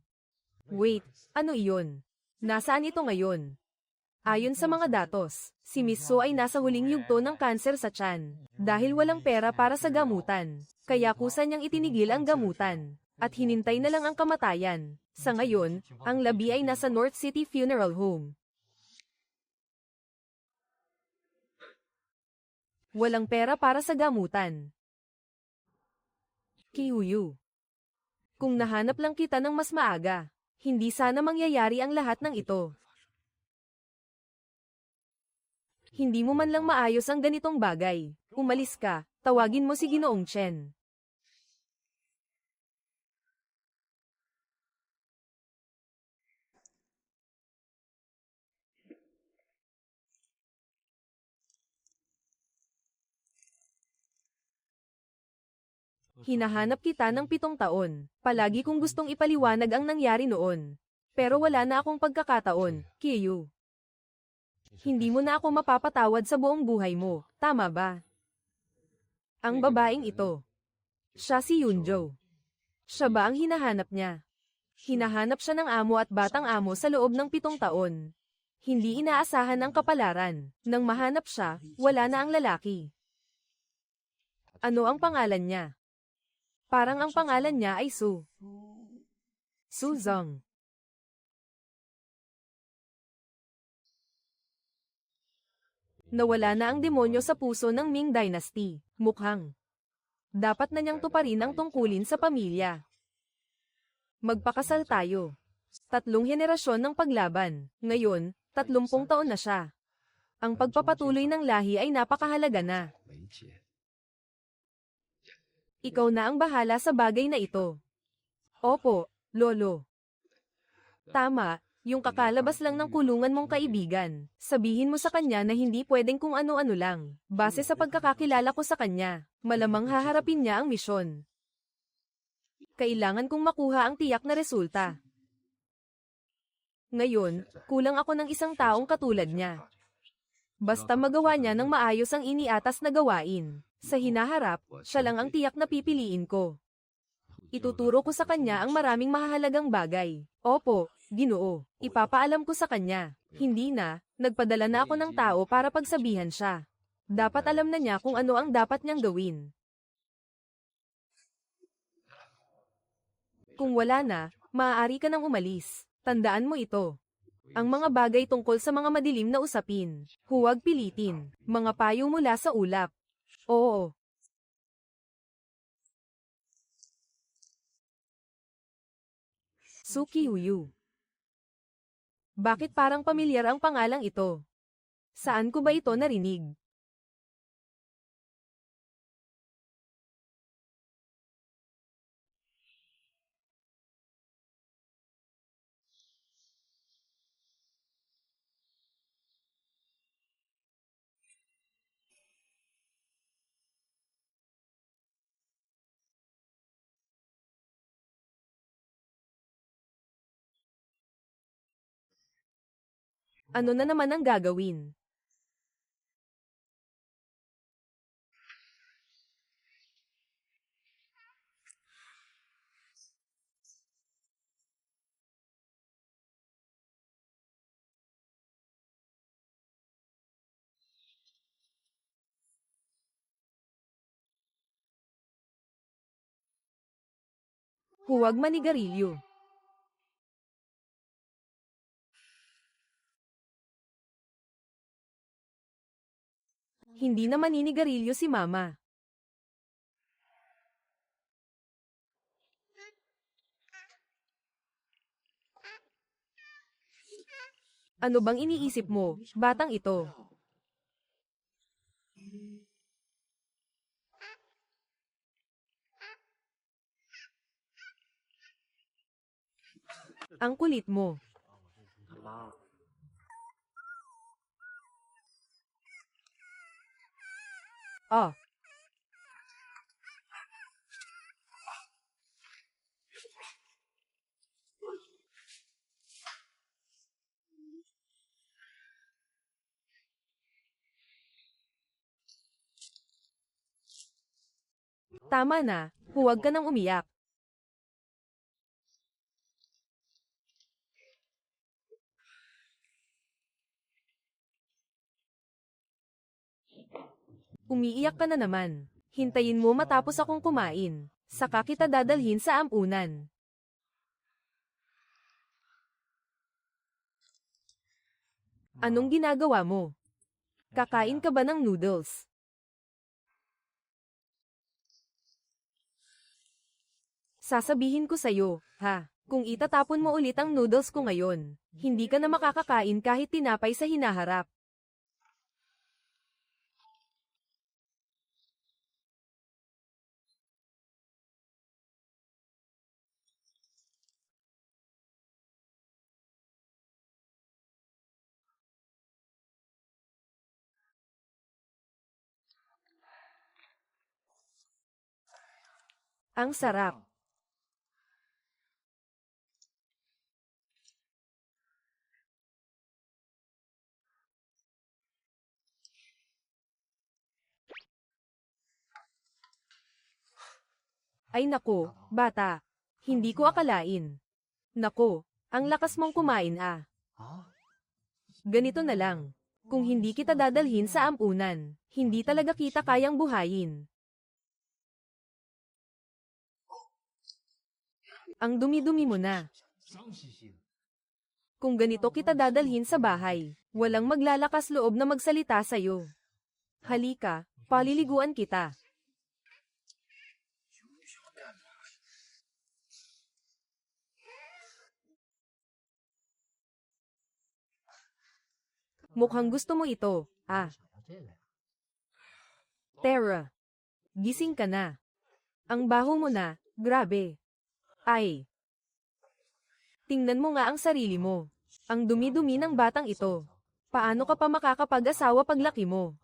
Wait, ano iyon? Nasaan ito ngayon? Ayon sa mga datos, si Miss So ay nasa huling yugto ng kanser sa tiyan. Dahil walang pera para sa gamutan, kaya kusa niyang itinigil ang gamutan. At hinintay na lang ang kamatayan. Sa ngayon, ang labi ay nasa North City Funeral Home. Walang pera para sa gamutan. Kiyuyu. Kung nahanap lang kita ng mas maaga, hindi sana mangyayari ang lahat ng ito. Hindi mo man lang maayos ang ganitong bagay. Umalis ka, tawagin mo si Ginoong Chen. Hinahanap kita ng 7 taon. Palagi kong gustong ipaliwanag ang nangyari noon. Pero wala na akong pagkakataon, Kiyu. Hindi mo na ako mapapatawad sa buong buhay mo, tama ba? Ang babaeng ito. Siya si Yunjo. Siya ba ang hinahanap niya? Hinahanap siya ng amo at batang amo sa loob ng 7 taon. Hindi inaasahan ang kapalaran. Nang mahanap siya, wala na ang lalaki. Ano ang pangalan niya? Parang ang pangalan niya ay Su. Su Zong. Nawala na ang demonyo sa puso ng Ming Dynasty. Mukhang dapat na niyang tuparin ang tungkulin sa pamilya. Magpakasal tayo. 3 henerasyon ng paglaban. Ngayon, 30 taon na siya. Ang pagpapatuloy ng lahi ay napakahalaga na. Ikaw na ang bahala sa bagay na ito. Opo, Lolo. Tama, yung kakalabas lang ng kulungan mong kaibigan. Sabihin mo sa kanya na hindi pwedeng kung ano-ano lang. Base sa pagkakakilala ko sa kanya, malamang haharapin niya ang misyon. Kailangan kong makuha ang tiyak na resulta. Ngayon, kulang ako ng isang taong katulad niya. Basta magawa niya ng maayos ang iniatas na gawain. Sa hinaharap, siya lang ang tiyak na pipiliin ko. Ituturo ko sa kanya ang maraming mahahalagang bagay. Opo, Ginoo, ipapaalam ko sa kanya. Hindi na, nagpadala na ako ng tao para pagsabihan siya. Dapat alam na niya kung ano ang dapat niyang gawin. Kung wala na, maaari ka nang umalis. Tandaan mo ito. Ang mga bagay tungkol sa mga madilim na usapin, huwag pilitin. Mga payo mula sa ulap. Oo. Suki Uyu. Bakit parang pamilyar ang pangalang ito? Saan ko ba ito narinig? Ano na naman ang gagawin? Huwag manigarilyo. Hindi na maninigarilyo si Mama. Ano bang iniisip mo, batang ito? Ang kulit mo. Oh, tama na, huwag ka nang umiyak. Umiiyak ka na naman. Hintayin mo matapos akong kumain. Saka kita dadalhin sa ampunan. Anong ginagawa mo? Kakain ka ba ng noodles? Sasabihin ko sa'yo, ha? Kung itatapon mo ulit ang noodles ko ngayon, hindi ka na makakakain kahit tinapay sa hinaharap. Ang sarap. Ay nako, bata. Hindi ko akalain. Nako, ang lakas mong kumain ah. Ganito na lang. Kung hindi kita dadalhin sa ampunan, hindi talaga kita kayang buhayin. Ang dumi-dumi mo na. Kung ganito kita dadalhin sa bahay, walang maglalakas loob na magsalita sa'yo. Halika, paliliguan kita. Mukhang gusto mo ito, ah. Tara, gising ka na. Ang baho mo na, grabe. Ay. Tingnan mo nga ang sarili mo. Ang dumi-dumi ng batang ito. Paano ka pa makakapag-asawa paglaki mo?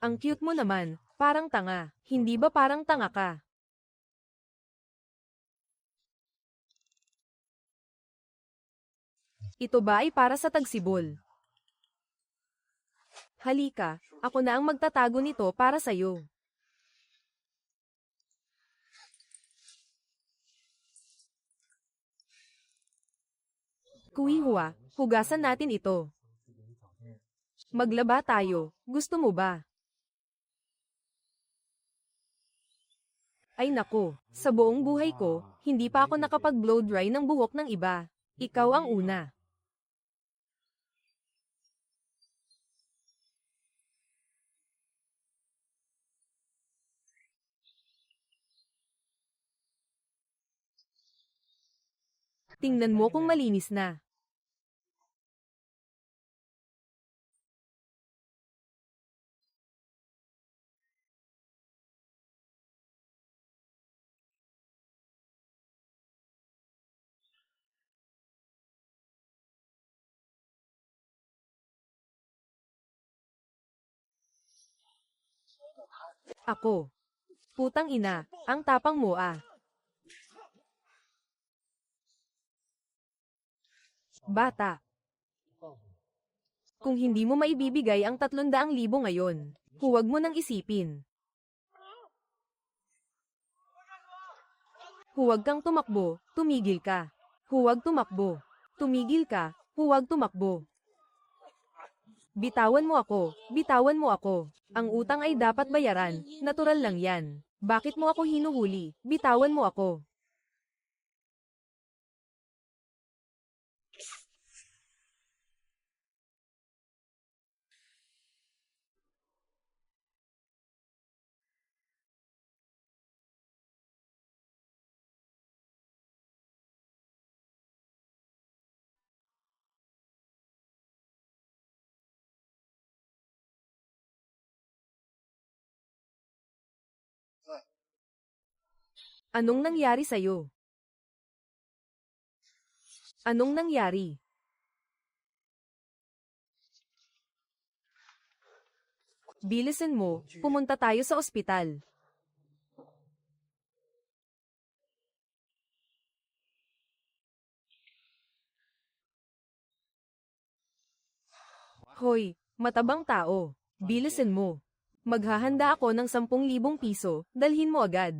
Ang cute mo naman, parang tanga. Hindi ba parang tanga ka? Ito ba ay para sa tagsibol? Halika, ako na ang magtatago nito para sa'yo. Kuihua, hugasan natin ito. Maglaba tayo, gusto mo ba? Ay nako, sa buong buhay ko, hindi pa ako nakapag-blow dry ng buhok ng iba. Ikaw ang una. Tingnan mo kung malinis na. Ako. Putang ina, ang tapang mo ah. Bata. Kung hindi mo maibibigay ang 300,000 ngayon, huwag mo nang isipin. Huwag kang tumakbo, tumigil ka. Huwag tumakbo. Tumigil ka, huwag tumakbo. Bitawan mo ako, bitawan mo ako. Ang utang ay dapat bayaran, natural lang yan. Bakit mo ako hinuhuli? Bitawan mo ako. Anong nangyari sa'yo? Anong nangyari? Bilisan mo, pumunta tayo sa ospital. Hoy, matabang tao. Bilisan mo. Maghahanda ako ng 10,000 piso, dalhin mo agad.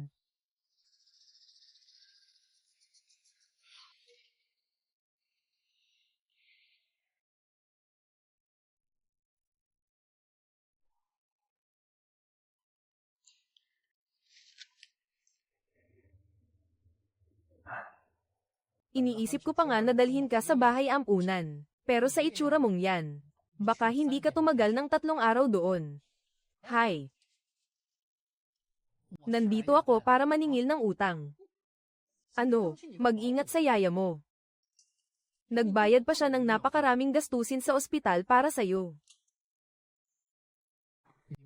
Iniisip ko pa nga na dalhin ka sa bahay ampunan. Pero sa itsura mong yan, baka hindi ka tumagal ng 3 araw doon. Hi. Nandito ako para maningil ng utang. Ano, mag-ingat sa yaya mo. Nagbayad pa siya ng napakaraming gastusin sa ospital para sa'yo.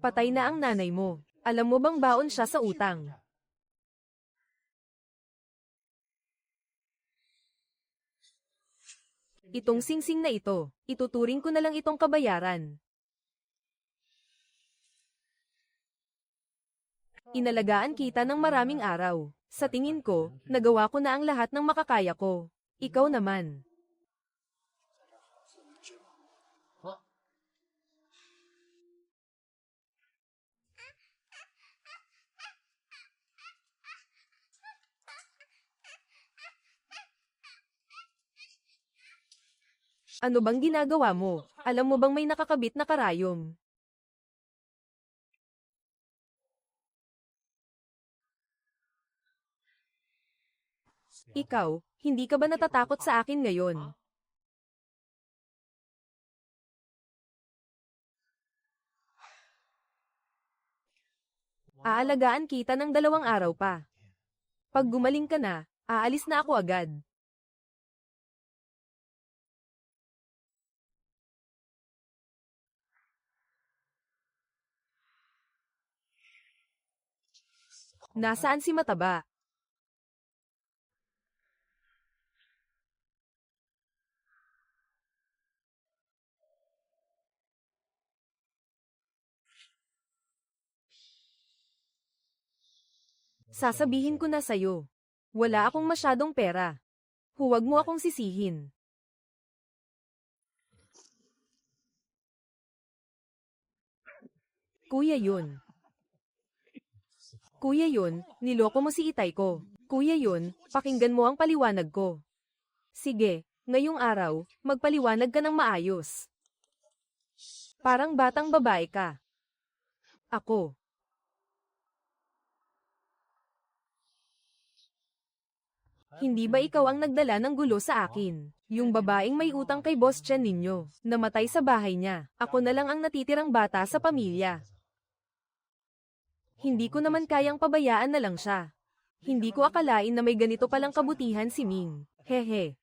Patay na ang nanay mo. Alam mo bang baon siya sa utang? Itong singsing na ito, ituturing ko na lang itong kabayaran. Inalagaan kita ng maraming araw. Sa tingin ko, nagawa ko na ang lahat ng makakaya ko. Ikaw naman. Ano bang ginagawa mo? Alam mo bang may nakakabit na karayom? Ikaw, hindi ka ba natatakot sa akin ngayon? Aalagaan kita ng 2 araw pa. Pag gumaling ka na, aalis na ako agad. Nasaan si Mataba? Sasabihin ko na sa'yo. Wala akong masyadong pera. Huwag mo akong sisihin. Kuya yun. Kuya yun, niloko mo si itay ko. Kuya yun, pakinggan mo ang paliwanag ko. Sige, ngayong araw, magpaliwanag ka ng maayos. Parang batang babae ka. Ako. Hindi ba ikaw ang nagdala ng gulo sa akin? Yung babaeng may utang kay Boss Chen ninyo, namatay sa bahay niya. Ako na lang ang natitirang bata sa pamilya. Hindi ko naman kayang pabayaan na lang siya. Hindi ko akalain na may ganito palang kabutihan si Ming. Hehe.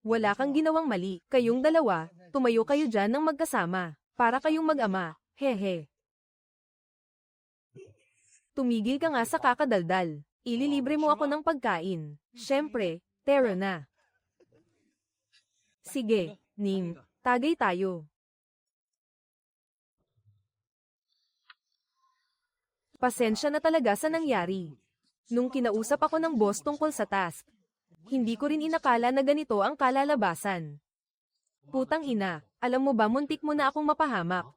Wala kang ginawang mali. Kayong dalawa, tumayo kayo dyan ng magkasama. Para kayong mag-ama. Hehe. Tumigil ka nga sa kakadaldal. Ililibre mo ako ng pagkain. Siyempre, tero na. Sige, Ning, tagay tayo. Pasensya na talaga sa nangyari. Nung kinausap ako ng boss tungkol sa task, Hindi ko rin inakala na ganito ang kalalabasan. Putang ina, alam mo ba muntik mo na akong mapahamak.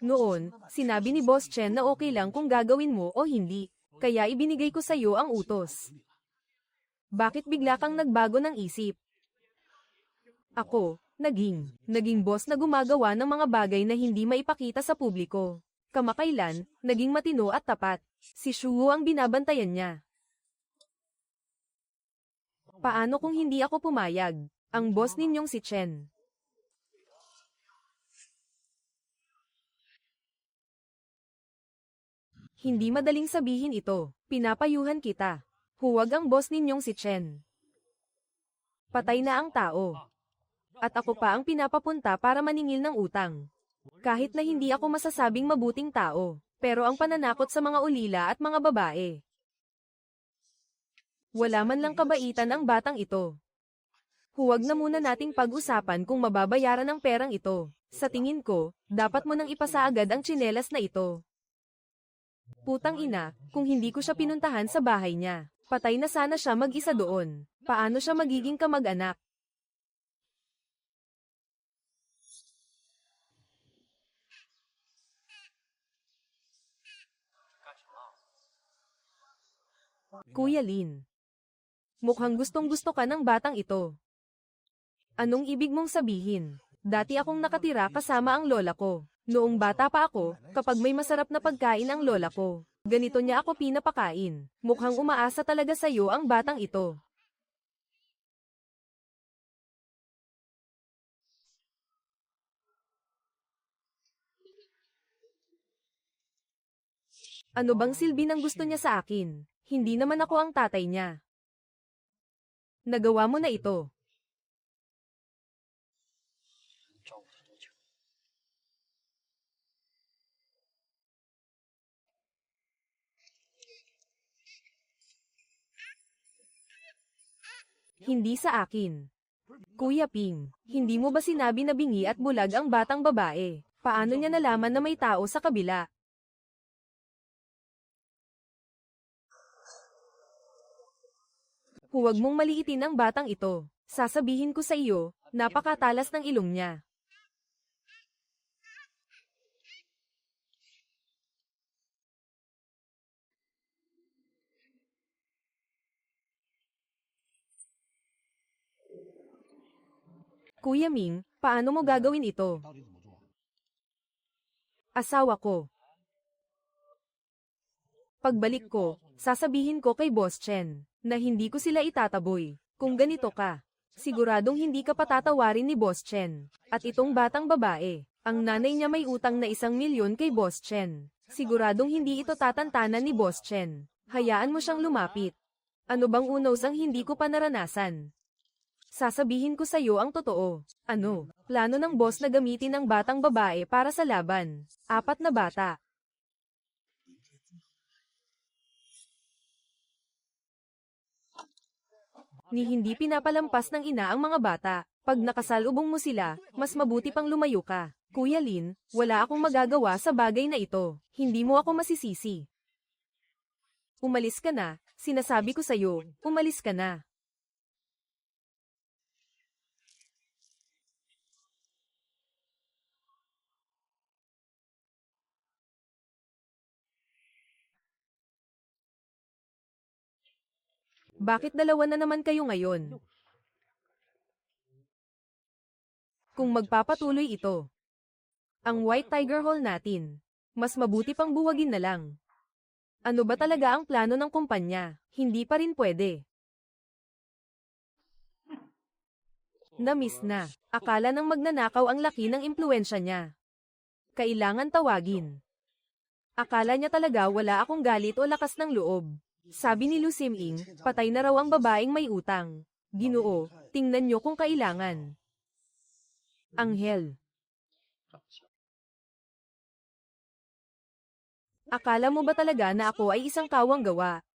Noon, sinabi ni Boss Chen na okay lang kung gagawin mo o hindi, kaya ibinigay ko sa'yo ang utos. Bakit bigla kang nagbago ng isip? Ako, naging boss na gumagawa ng mga bagay na hindi maipakita sa publiko. Kamakailan, naging matino at tapat. Si Shuo ang binabantayan niya. Paano kung hindi ako pumayag? Ang boss ninyong si Chen. Hindi madaling sabihin ito. Pinapayuhan kita. Huwag ang boss ninyong si Chen. Patay na ang tao. At ako pa ang pinapapunta para maningil ng utang. Kahit na hindi ako masasabing mabuting tao, pero ang pananakot sa mga ulila at mga babae. Wala man lang kabaitan ang batang ito. Huwag na muna nating pag-usapan kung mababayaran ang perang ito. Sa tingin ko, dapat mo nang ipasa agad ang tsinelas na ito. Putang ina, kung hindi ko siya pinuntahan sa bahay niya, patay na sana siya mag-isa doon. Paano siya magiging kamag-anak? Kuya Lin. Mukhang gustong-gusto ka ng batang ito. Anong ibig mong sabihin? Dati akong nakatira kasama ang lola ko. Noong bata pa ako, kapag may masarap na pagkain ang lola ko, ganito niya ako pinapakain. Mukhang umaasa talaga sa'yo ang batang ito. Ano bang silbi ng gusto niya sa akin? Hindi naman ako ang tatay niya. Nagawa mo na ito. Hindi sa akin. Kuya Ping, hindi mo ba sinabi na bingi at bulag ang batang babae? Paano niya nalaman na may tao sa kabila? Huwag mong maliitin ang batang ito. Sasabihin ko sa iyo, napakatalas ng ilong niya. Kuya Ming, paano mo gagawin ito? Asawa ko. Pagbalik ko, sasabihin ko kay Boss Chen na hindi ko sila itataboy. Kung ganito ka, siguradong hindi ka patatawarin ni Boss Chen. At itong batang babae, ang nanay niya may utang na 1,000,000 kay Boss Chen. Siguradong hindi ito tatantanan ni Boss Chen. Hayaan mo siyang lumapit. Ano bang unos ang hindi ko pa naranasan? Sasabihin ko sa iyo ang totoo. Ano? Plano ng boss na gamitin ang batang babae para sa laban. 4 na bata. Ni hindi pinapalampas ng ina ang mga bata. Pag nakasalubong mo sila, mas mabuti pang lumayo ka. Kuya Lin, wala akong magagawa sa bagay na ito. Hindi mo ako masisisi. Umalis ka na, sinasabi ko sa'yo, umalis ka na. Bakit dalawa na naman kayo ngayon? Kung magpapatuloy ito, ang White Tiger Hall natin, mas mabuti pang buwagin na lang. Ano ba talaga ang plano ng kumpanya? Hindi pa rin pwede. Na-miss na. Akala ng magnanakaw ang laki ng impluwensya niya. Kailangan tawagin. Akala niya talaga wala akong galit o lakas ng loob. Sabi ni Lu Siming, patay na raw ang babaeng may utang. Ginoo, tingnan niyo kung kailangan. Anghel. Akala mo ba talaga na ako ay isang kawang gawa?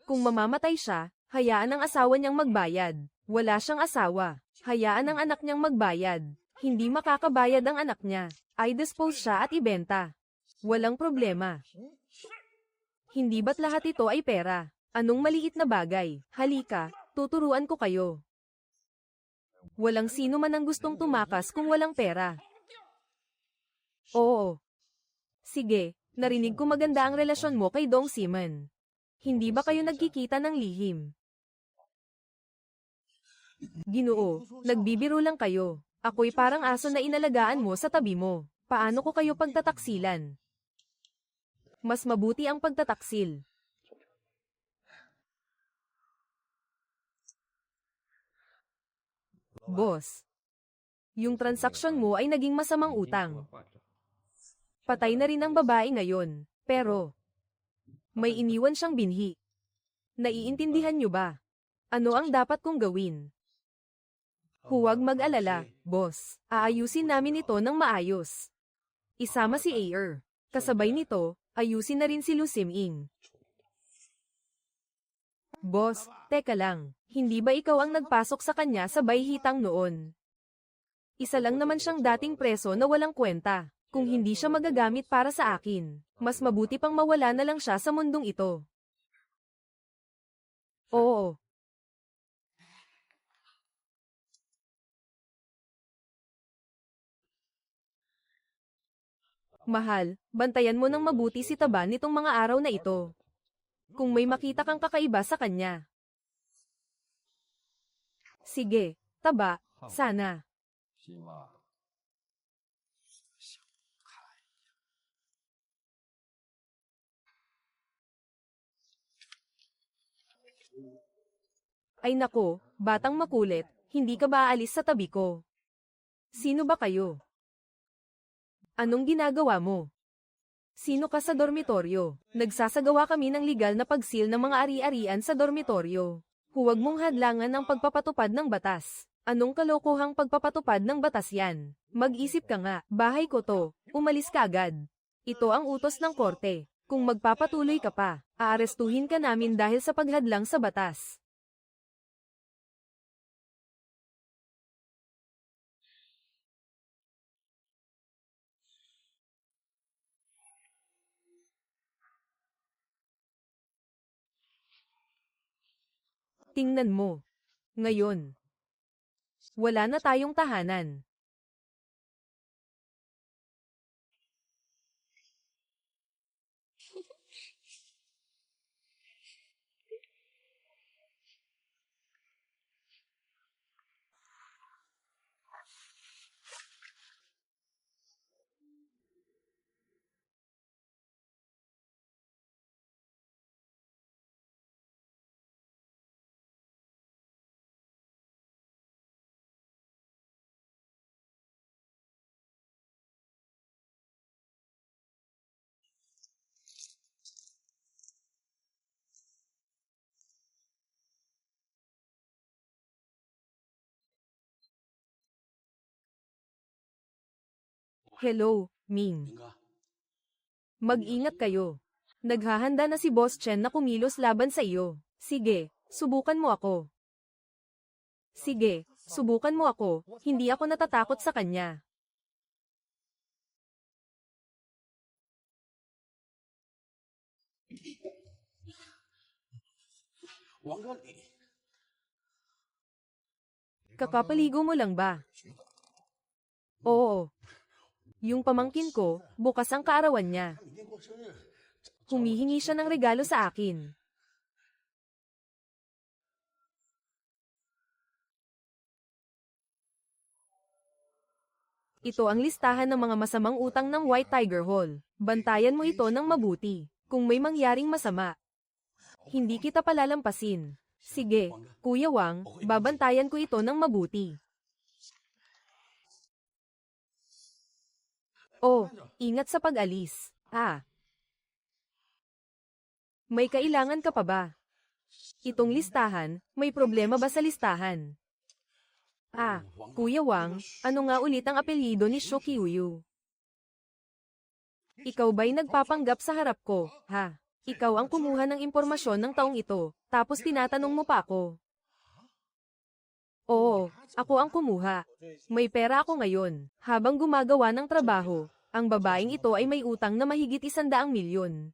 Kung mamamatay siya, hayaan ang asawa niyang magbayad. Wala siyang asawa. Hayaan ang anak niyang magbayad. Hindi makakabayad ang anak niya. Ay dispose siya at ibenta. Walang problema. Hindi ba't lahat ito ay pera? Anong maliit na bagay? Halika, Tuturuan ko kayo. Walang sino man ang gustong tumakas kung walang pera. Oo. Sige, narinig ko maganda ang relasyon mo kay Dong Simon. Hindi ba kayo nagkikita ng lihim? Ginoo, nagbibiro lang kayo. Ako'y parang aso na inalagaan mo sa tabi mo. Paano ko kayo pagtataksilan? Mas mabuti ang pagtataksil. Boss, yung transaksyon mo ay naging masamang utang. Patay na rin ang babae ngayon, pero may iniwan siyang binhi. Naiintindihan niyo ba? Ano ang dapat kong gawin? Huwag mag-alala, boss. Aayusin namin ito ng maayos. Isama si Ayer. Kasabay nito, ayusin na rin si Lu Sim-ing. Boss, teka lang. Hindi ba ikaw ang nagpasok sa kanya sa bayhitang noon? Isa lang naman siyang dating preso na walang kwenta. Kung hindi siya magagamit para sa akin, mas mabuti pang mawala na lang siya sa mundong ito. Oo. Mahal, bantayan mo ng mabuti si Taba nitong mga araw na ito. Kung may makita kang kakaiba sa kanya. Sige, Taba, sana. Ay nako, batang makulit, hindi ka ba aalis sa tabi ko? Sino ba kayo? Anong ginagawa mo? Sino ka sa dormitoryo? Nagsasagawa kami ng legal na pagsil ng mga ari-arian sa dormitoryo. Huwag mong hadlangan ang pagpapatupad ng batas. Anong kalokohang pagpapatupad ng batas yan? Mag-isip ka nga, bahay ko to, umalis ka agad. Ito ang utos ng korte. Kung magpapatuloy ka pa, aarestuhin ka namin dahil sa paghadlang sa batas. Tingnan mo. Ngayon, wala na tayong tahanan. Hello, Ming. Mag-ingat kayo. Naghahanda na si Boss Chen na kumilos laban sa iyo. Sige, subukan mo ako. Sige, subukan mo ako. Hindi ako natatakot sa kanya. Kakapaligo mo lang ba? Oo. Yung pamangkin ko, bukas ang kaarawan niya. Humihingi siya ng regalo sa akin. Ito ang listahan ng mga masamang utang ng White Tiger Hall. Bantayan mo ito ng mabuti. Kung may mangyaring masama, hindi kita palalampasin. Sige, Kuya Wang, babantayan ko ito ng mabuti. Oh, ingat sa pag-alis. May kailangan ka pa ba? Itong listahan, may problema ba sa listahan? Kuya Wang, ano nga ulit ang apelyido ni Shu Qiuyu? Ikaw ba'y nagpapanggap sa harap ko, ha? Ikaw ang kumuha ng impormasyon ng taong ito, tapos tinatanong mo pa ako. Oo, ako ang kumuha. May pera ako ngayon. Habang gumagawa ng trabaho, ang babaeng ito ay may utang na mahigit 100 milyon.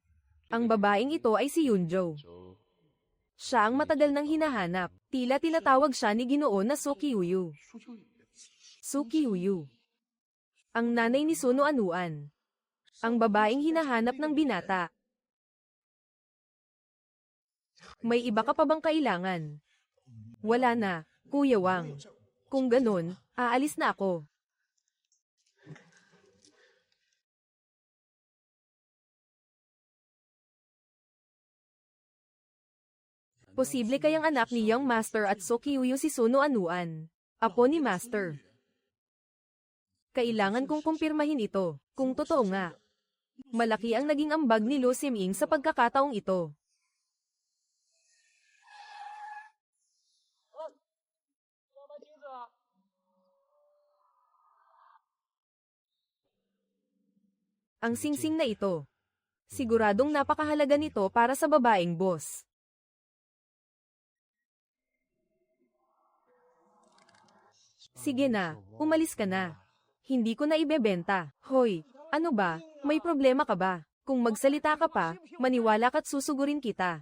Ang babaeng ito ay si Yunjo. Siya ang matagal nang hinahanap. Tila tinatawag siya ni Ginoo na Sukiuyu. Sukiuyu. Ang nanay ni Suno Anuan. Ang babaeng hinahanap ng binata. May iba ka pa bang kailangan? Wala na, Kuya Wang. Kung ganun, aalis na ako. Posible kayang anak ni Young Master at Sukiuyu si Suno Anuan. Apo ni Master. Kailangan kong kumpirmahin ito, kung totoo nga. Malaki ang naging ambag ni Lu Siming sa pagkakataong ito. Ang singsing na ito. Siguradong napakahalaga nito para sa babaeng boss. Sige na, umalis ka na. Hindi ko na ibebenta. Hoy, ano ba, may problema ka ba? Kung magsalita ka pa, maniwala ka't susugurin kita.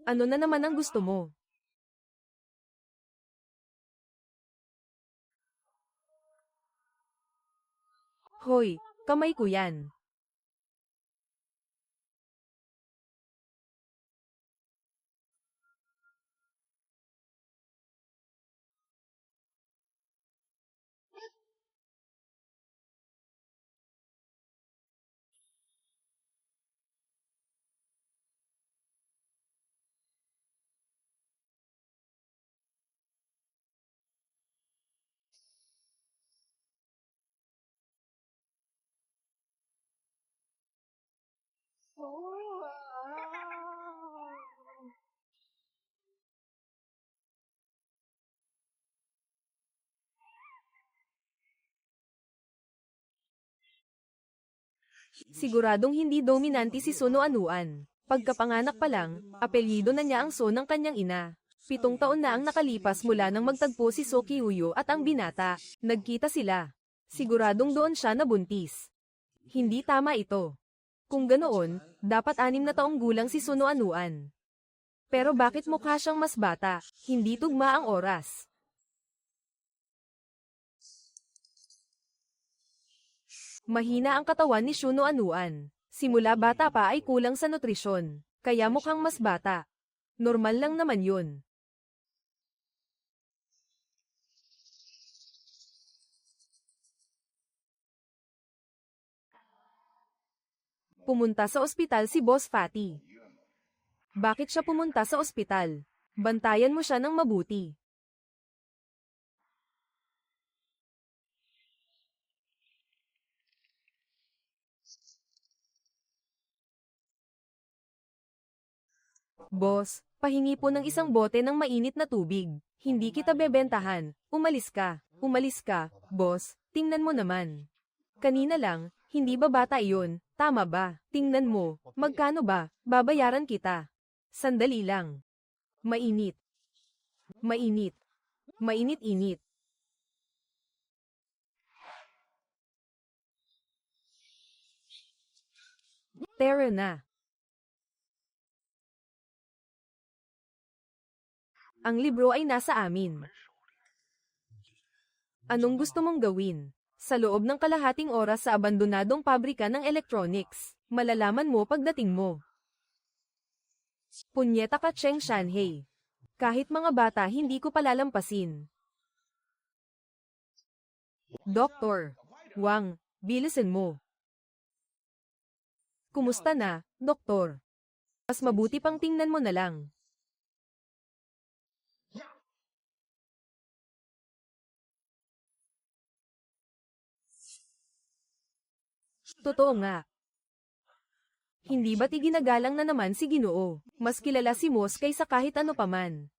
Ano na naman ang gusto mo? Hoy, kamay ko yan. Siguradong hindi dominante si Suno Anuan. Pagkapanganak pa lang, apelyido na niya ang So ng kanyang ina. 7 taon na ang nakalipas mula nang magtagpo si Sukiuyu at ang binata. Nagkita sila. Siguradong doon siya nabuntis. Hindi tama ito. Kung ganoon, dapat 6 na taong gulang si Suno Anuan. Pero bakit mukha siyang mas bata? Hindi tugma ang oras. Mahina ang katawan ni Suno Anuan. Simula bata pa ay kulang sa nutrisyon. Kaya mukhang mas bata. Normal lang naman yun. Pumunta sa ospital si Boss Fatty. Bakit siya pumunta sa ospital? Bantayan mo siya ng mabuti. Boss, pahingi po ng isang bote ng mainit na tubig. Hindi kita bebentahan. Umalis ka. Umalis ka, boss. Tingnan mo naman. Kanina lang, hindi ba bata iyon? Tama ba? Tingnan mo. Magkano ba? Babayaran kita. Sandali lang. Mainit. Mainit. Mainit-init. Tara na. Ang libro ay nasa amin. Anong gusto mong gawin? Sa loob ng kalahating oras sa abandonadong pabrika ng electronics, malalaman mo pagdating mo. Punyeta ka, Cheng Shanhei. Kahit mga bata hindi ko palalampasin. Doktor Wang, bilisan mo. Kumusta na, doktor? Mas mabuti pang tingnan mo na lang. Totoo nga. Hindi ba't iginagalang na naman si Ginoo? Mas kilala si Moss kaysa kahit ano paman.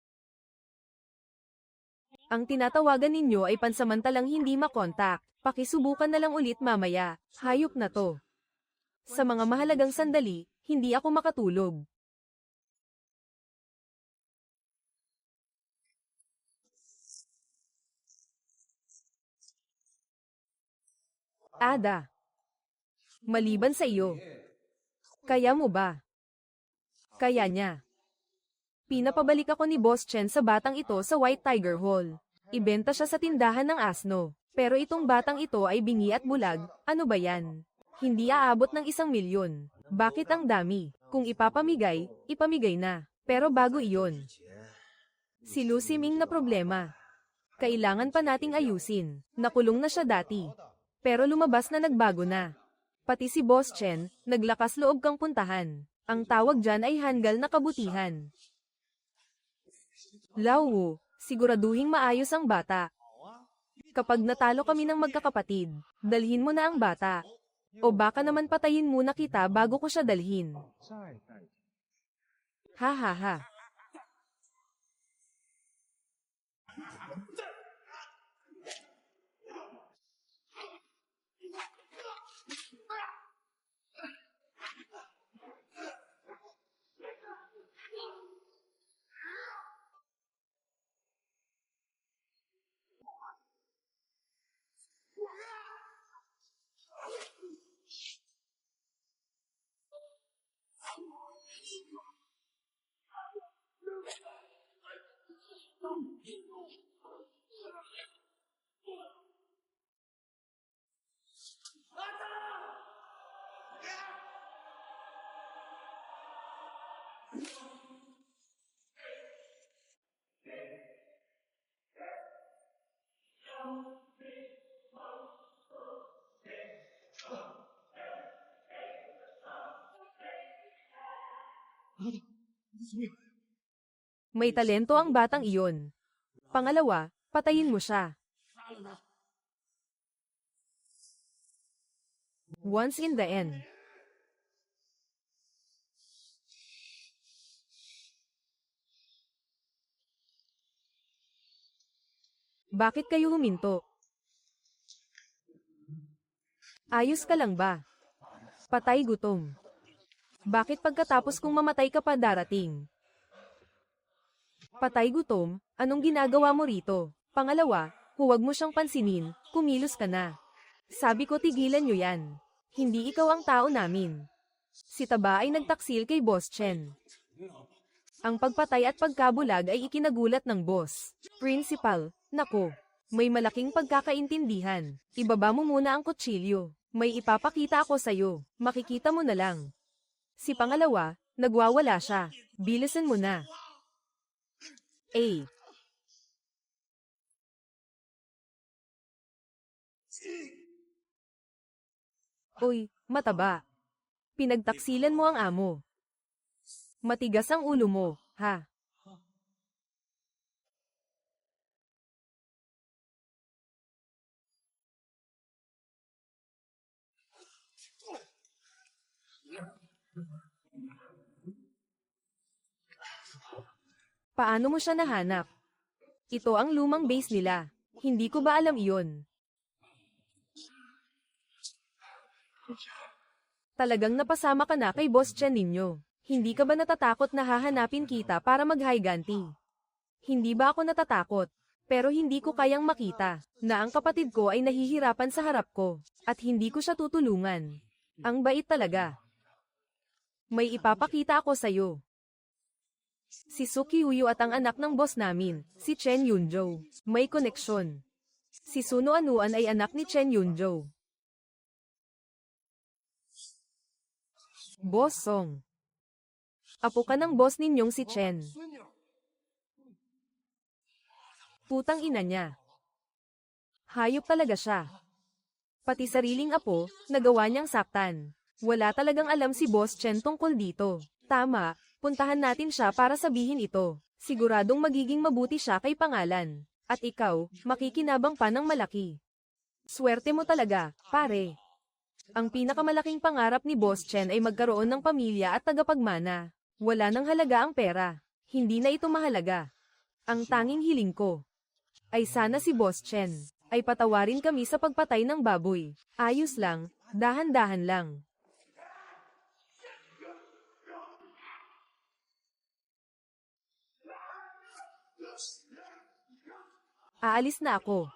Ang tinatawagan ninyo ay pansamantalang hindi makontak. Pakisubukan na lang ulit mamaya. Hayop na to. Sa mga mahalagang sandali, hindi ako makatulog. Ada. Maliban sa iyo. Kaya mo ba? Kaya niya. Pinapabalik ako ni Boss Chen sa batang ito sa White Tiger Hall. Ibenta siya sa tindahan ng asno. Pero itong batang ito ay bingi at bulag, ano ba yan? Hindi aabot ng 1,000,000. Bakit ang dami? Kung ipapamigay, ipamigay na. Pero bago iyon. Si Lucy Ming na problema. Kailangan pa nating ayusin. Nakulong na siya dati. Pero lumabas na nagbago na. Pati si Boss Chen, naglakas loob kang puntahan. Ang tawag dyan ay hanggal na kabutihan. Lao, siguraduhing maayos ang bata. Kapag natalo kami ng magkakapatid, dalhin mo na ang bata. O baka naman patayin muna kita bago ko siya dalhin. Ha ha ha. May talento ang batang iyon. Pangalawa, patayin mo siya. Once in the end. Bakit kayo huminto? Ayos ka lang ba? Patay gutom. Bakit pagkatapos kong mamatay ka pa darating? Patay gutom, anong ginagawa mo rito? Pangalawa, huwag mo siyang pansinin, kumilos ka na. Sabi ko tigilan nyo yan. Hindi ikaw ang tao namin. Si Taba ay nagtaksil kay Boss Chen. Ang pagpatay at pagkabulag ay ikinagulat ng boss. Principal, nako, may malaking pagkakaintindihan. Ibaba mo muna ang kutsilyo. May ipapakita ako sa'yo. Makikita mo na lang. Si pangalawa, nagwawala siya. Bilisan mo na. A. Uy, mataba. Pinagtaksilan mo ang amo. Matigas ang ulo mo, ha? Paano mo siya nahanap? Ito ang lumang base nila. Hindi ko ba alam iyon? Talagang napasama ka na kay Boss Chen ninyo. Hindi ka ba natatakot na hahanapin kita para mag-higanti? Hindi ba ako natatakot? Pero hindi ko kayang makita na ang kapatid ko ay nahihirapan sa harap ko at hindi ko siya tutulungan. Ang bait talaga. May ipapakita ako sa'yo. Si Suki Uyu at ang anak ng boss namin, si Chen Yunjo. May koneksyon. Si Suno Anuan ay anak ni Chen Yunjo. Boss Song. Apo ka ng boss ninyong si Chen. Putang ina niya. Hayop talaga siya. Pati sariling apo, nagawa niyang saktan. Wala talagang alam si Boss Chen tungkol dito. Tama, puntahan natin siya para sabihin ito. Siguradong magiging mabuti siya kay pangalan. At ikaw, makikinabang pa ng malaki. Swerte mo talaga, pare. Ang pinakamalaking pangarap ni Boss Chen ay magkaroon ng pamilya at tagapagmana. Wala nang halaga ang pera. Hindi na ito mahalaga. Ang tanging hiling ko ay sana si Boss Chen ay patawarin kami sa pagpatay ng baboy. Ayos lang, dahan-dahan lang. Aalis na ako.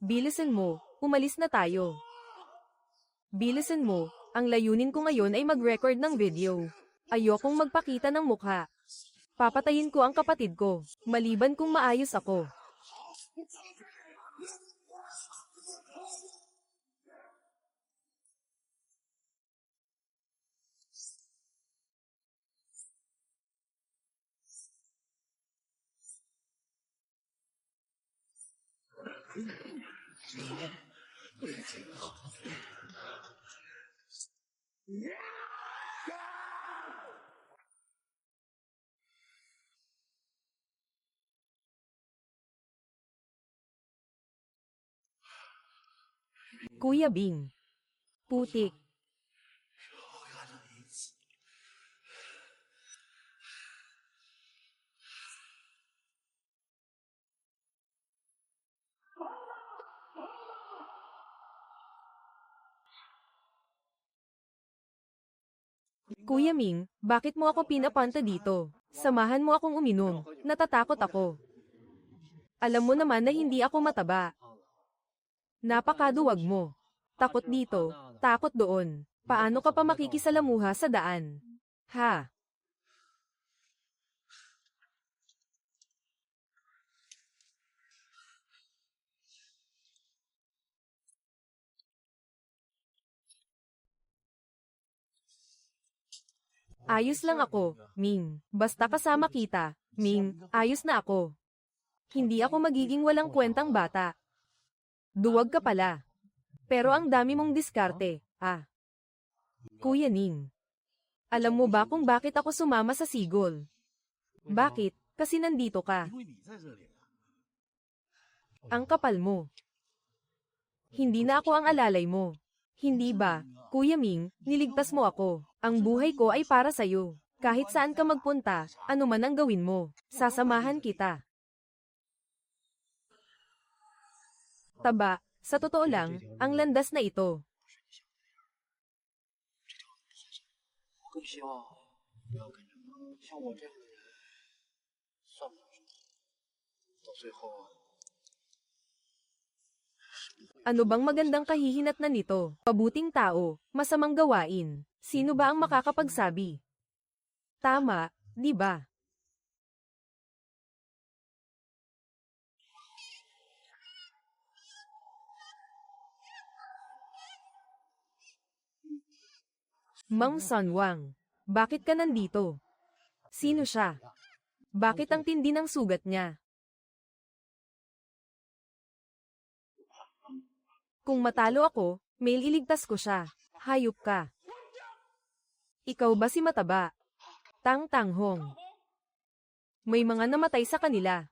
Bilisan mo, umalis na tayo. Bilisan mo, ang layunin ko ngayon ay mag-record ng video. Ayokong magpakita ng mukha. Papatayin ko ang kapatid ko, maliban kung maayos ako. Kuya Bing. Putik. Kuya Ming, bakit mo ako pinapunta dito? Samahan mo akong uminom. Natatakot ako. Alam mo naman na hindi ako mataba. Napakaduwag mo. Takot dito, takot doon. Paano ka pa makikisalamuha sa daan? Ha? Ayos lang ako, Ming. Basta kasama kita, Ming, ayos na ako. Hindi ako magiging walang kwentang bata. Duwag ka pala. Pero ang dami mong diskarte, ah. Kuya Ning. Alam mo ba kung bakit ako sumama sa Sigol? Bakit? Kasi nandito ka. Ang kapal mo. Hindi na ako ang alalay mo. Hindi ba, Kuya Ming, niligtas mo ako. Ang buhay ko ay para sa'yo. Kahit saan ka magpunta, ano man ang gawin mo, sasamahan kita. Taba, sa totoo lang, ang landas na ito. 更希望不要跟着像我这样的人算不了什么，到最后 Ano bang magandang kahihinatnan nito? Pabuting tao, masamang gawain. Sino ba ang makakapagsabi? Tama, di ba? Mang Sanwang, bakit ka nandito? Sino siya? Bakit ang tindi ng sugat niya? Kung matalo ako, maililigtas ko siya. Hayop ka. Ikaw ba si Mataba? Tang Tanghong. May mga namatay sa kanila.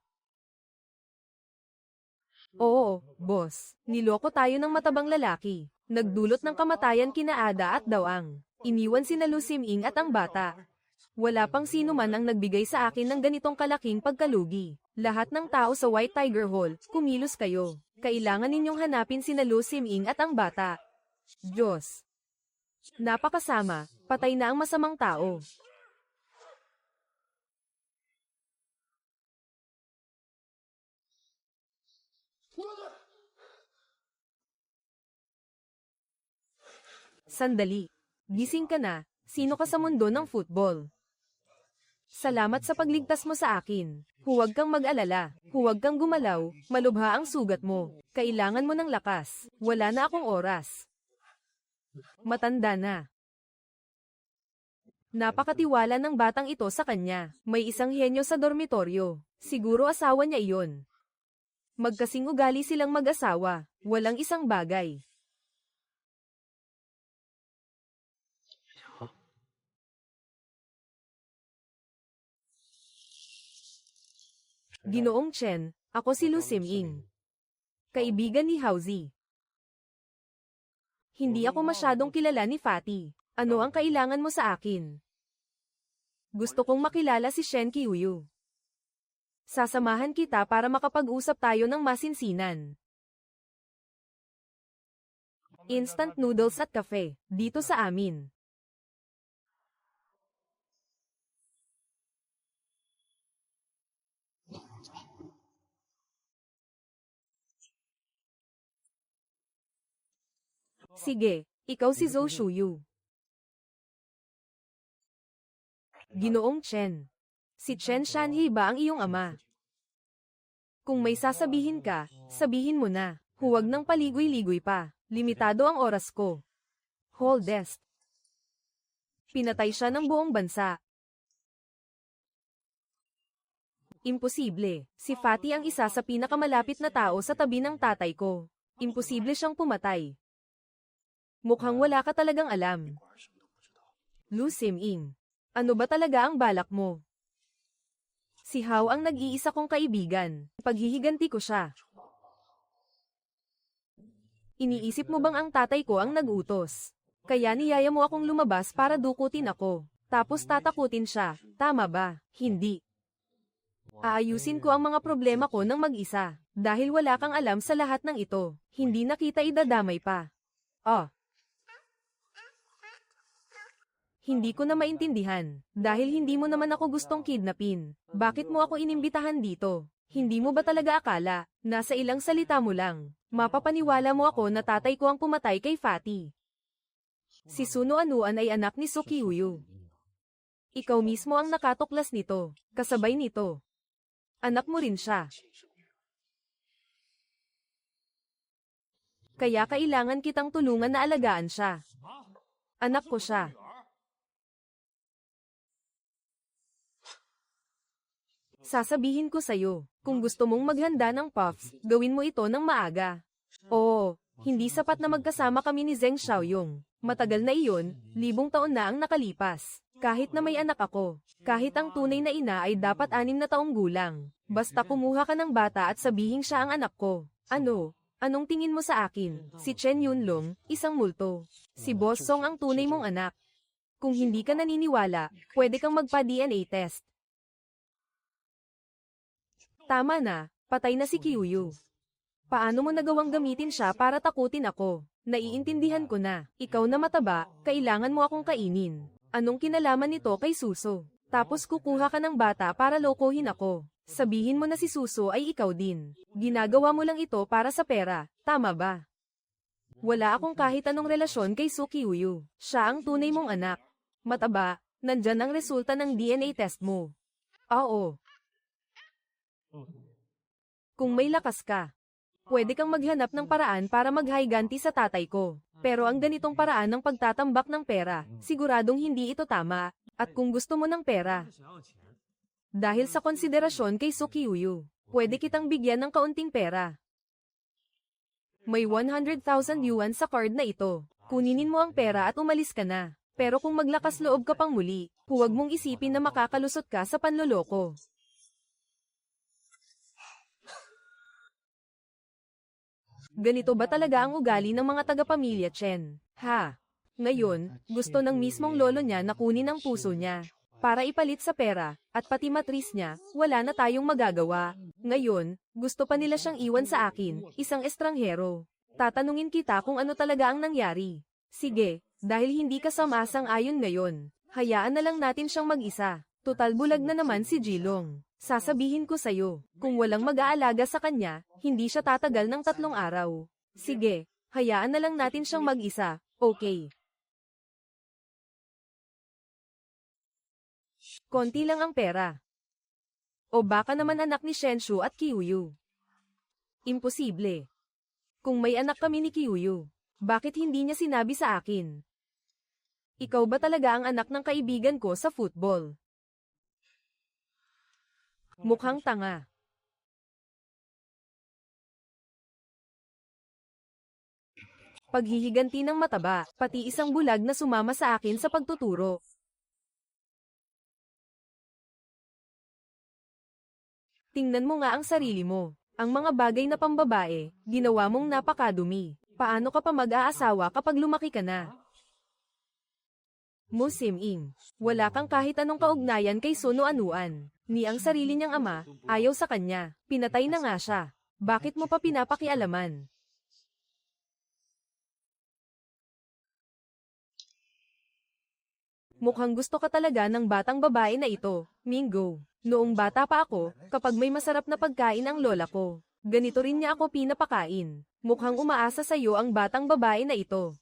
Oo, boss. Niloko tayo ng matabang lalaki. Nagdulot ng kamatayan kina Ada at Dawang. Iniwan sina Lu Siming at ang bata. Wala pang sino man ang nagbigay sa akin ng ganitong kalaking pagkalugi. Lahat ng tao sa White Tiger Hall, kumilos kayo. Kailangan ninyong hanapin sina Lu Siming at ang bata. Diyos. Napakasama, patay na ang masamang tao. Sandali. Gising ka na, sino ka sa mundo ng football? Salamat sa pagligtas mo sa akin. Huwag kang mag-alala, huwag kang gumalaw, malubha ang sugat mo. Kailangan mo ng lakas, wala na akong oras. Matanda na. Napakatiwala ng batang ito sa kanya. May isang henyo sa dormitoryo. Siguro asawa niya iyon. Magkasing ugali silang mag-asawa. Walang isang bagay. Ginoong Chen, ako si Lu Siming. Kaibigan ni Hauzi. Hindi ako masyadong kilala ni Fatty. Ano ang kailangan mo sa akin? Gusto kong makilala si Shen Qiuyu. Sasamahan kita para makapag-usap tayo ng masinsinan. Instant noodles at kafe, dito sa amin. Sige, ikaw si Zhou Shuyu. Ginoong Chen. Si Chen Shanhe ba ang iyong ama? Kung may sasabihin ka, sabihin mo na. Huwag nang paligoy-ligoy pa. Limitado ang oras ko. Hold desk. Pinatay siya ng buong bansa. Imposible. Si Fatty ang isa sa pinakamalapit na tao sa tabi ng tatay ko. Imposible siyang pumatay. Mukhang wala ka talagang alam. Lu Sim-ing. Ano ba talaga ang balak mo? Si Hao ang nag-iisa kong kaibigan. Paghihiganti ko siya. Iniisip mo bang ang tatay ko ang nag-utos? Kaya niyaya mo akong lumabas para dukutin ako. Tapos tatakutin siya. Tama ba? Hindi. Aayusin ko ang mga problema ko ng mag-isa. Dahil wala kang alam sa lahat ng ito. Hindi na kita idadamay pa. Oh. Hindi ko na maintindihan. Dahil hindi mo naman ako gustong kidnapin. Bakit mo ako inimbitahan dito? Hindi mo ba talaga akala, nasa ilang salita mo lang, mapapaniwala mo ako na tatay ko ang pumatay kay Fatty? Si Suno Anuan ay anak ni Su Qiuyu. Ikaw mismo ang nakatuklas nito, kasabay nito. Anak mo rin siya. Kaya kailangan kitang tulungan na alagaan siya. Anak ko siya. Sasabihin ko sa'yo, kung gusto mong maghanda ng puffs, gawin mo ito ng maaga. Oo, hindi sapat na magkasama kami ni Zheng Xiaoyong. Matagal na iyon, 1000 taon na ang nakalipas. Kahit na may anak ako, kahit ang tunay na ina ay dapat 6 na taong gulang. Basta kumuha ka ng bata at sabihin siya ang anak ko. Ano? Anong tingin mo sa akin? Si Chen Yunlong, isang multo. Si Boss Song ang tunay mong anak. Kung hindi ka naniniwala, pwede kang magpa-DNA test. Tama na, patay na si Qiuyu. Paano mo nagawang gamitin siya para takutin ako? Naiintindihan ko na. Ikaw na mataba, kailangan mo akong kainin. Anong kinalaman nito kay Suso? Tapos kukuha ka ng bata para lokohin ako. Sabihin mo na si Suso ay ikaw din. Ginagawa mo lang ito para sa pera, tama ba? Wala akong kahit anong relasyon kay Su Qiuyu. Siya ang tunay mong anak. Mataba, nandyan ang resulta ng DNA test mo. Oo. Kung may lakas ka, pwede kang maghanap ng paraan para maghiganti sa tatay ko. Pero ang ganitong paraan ng pagtatambak ng pera, siguradong hindi ito tama. At kung gusto mo ng pera, dahil sa konsiderasyon kay Su Qiuyu, pwede kitang bigyan ng kaunting pera. May 100,000 yuan sa card na ito. Kuninin mo ang pera at umalis ka na. Pero kung maglakas loob ka pang muli, huwag mong isipin na makakalusot ka sa panloloko. Ganito ba talaga ang ugali ng mga taga-pamilya Chen? Ha? Ngayon, gusto ng mismong lolo niya na kunin ang puso niya. Para ipalit sa pera, at pati matris niya, wala na tayong magagawa. Ngayon, gusto pa nila siyang iwan sa akin, isang estranghero. Tatanungin kita kung ano talaga ang nangyari. Sige, dahil hindi ka sumasang-ayon ngayon, hayaan na lang natin siyang mag-isa. Tutal bulag na naman si Jilong. Sasabihin ko sa'yo, kung walang mag-aalaga sa kanya, hindi siya tatagal ng 3 araw. Sige, hayaan na lang natin siyang mag-isa, okay? Konti lang ang pera. O baka naman anak ni Shenshu at Qiuyu. Imposible. Kung may anak kami ni Qiuyu, bakit hindi niya sinabi sa akin? Ikaw ba talaga ang anak ng kaibigan ko sa football? Mukhang tanga. Paghihiganti ng mataba, pati isang bulag na sumama sa akin sa pagtuturo. Tingnan mo nga ang sarili mo. Ang mga bagay na pambabae, ginawa mong napakadumi. Paano ka pa mag-aasawa kapag lumaki ka na? Mo Sim-ing, wala kang kahit anong kaugnayan kay Suno Anuan. Ni ang sarili niyang ama, ayaw sa kanya, pinatay na nga siya. Bakit mo pa pinapakialaman? Mukhang gusto ka talaga ng batang babae na ito, Mingo. Noong bata pa ako, kapag may masarap na pagkain ang lola ko, ganito rin niya ako pinapakain. Mukhang umaasa sa iyo ang batang babae na ito.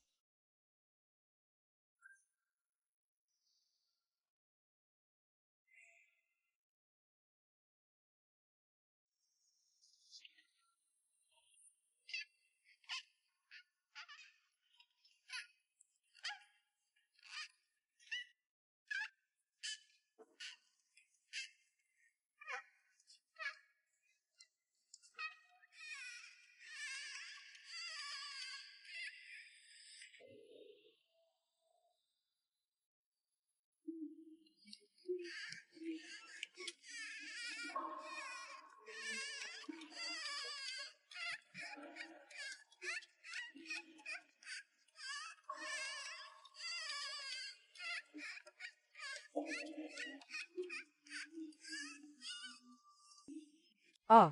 Oh.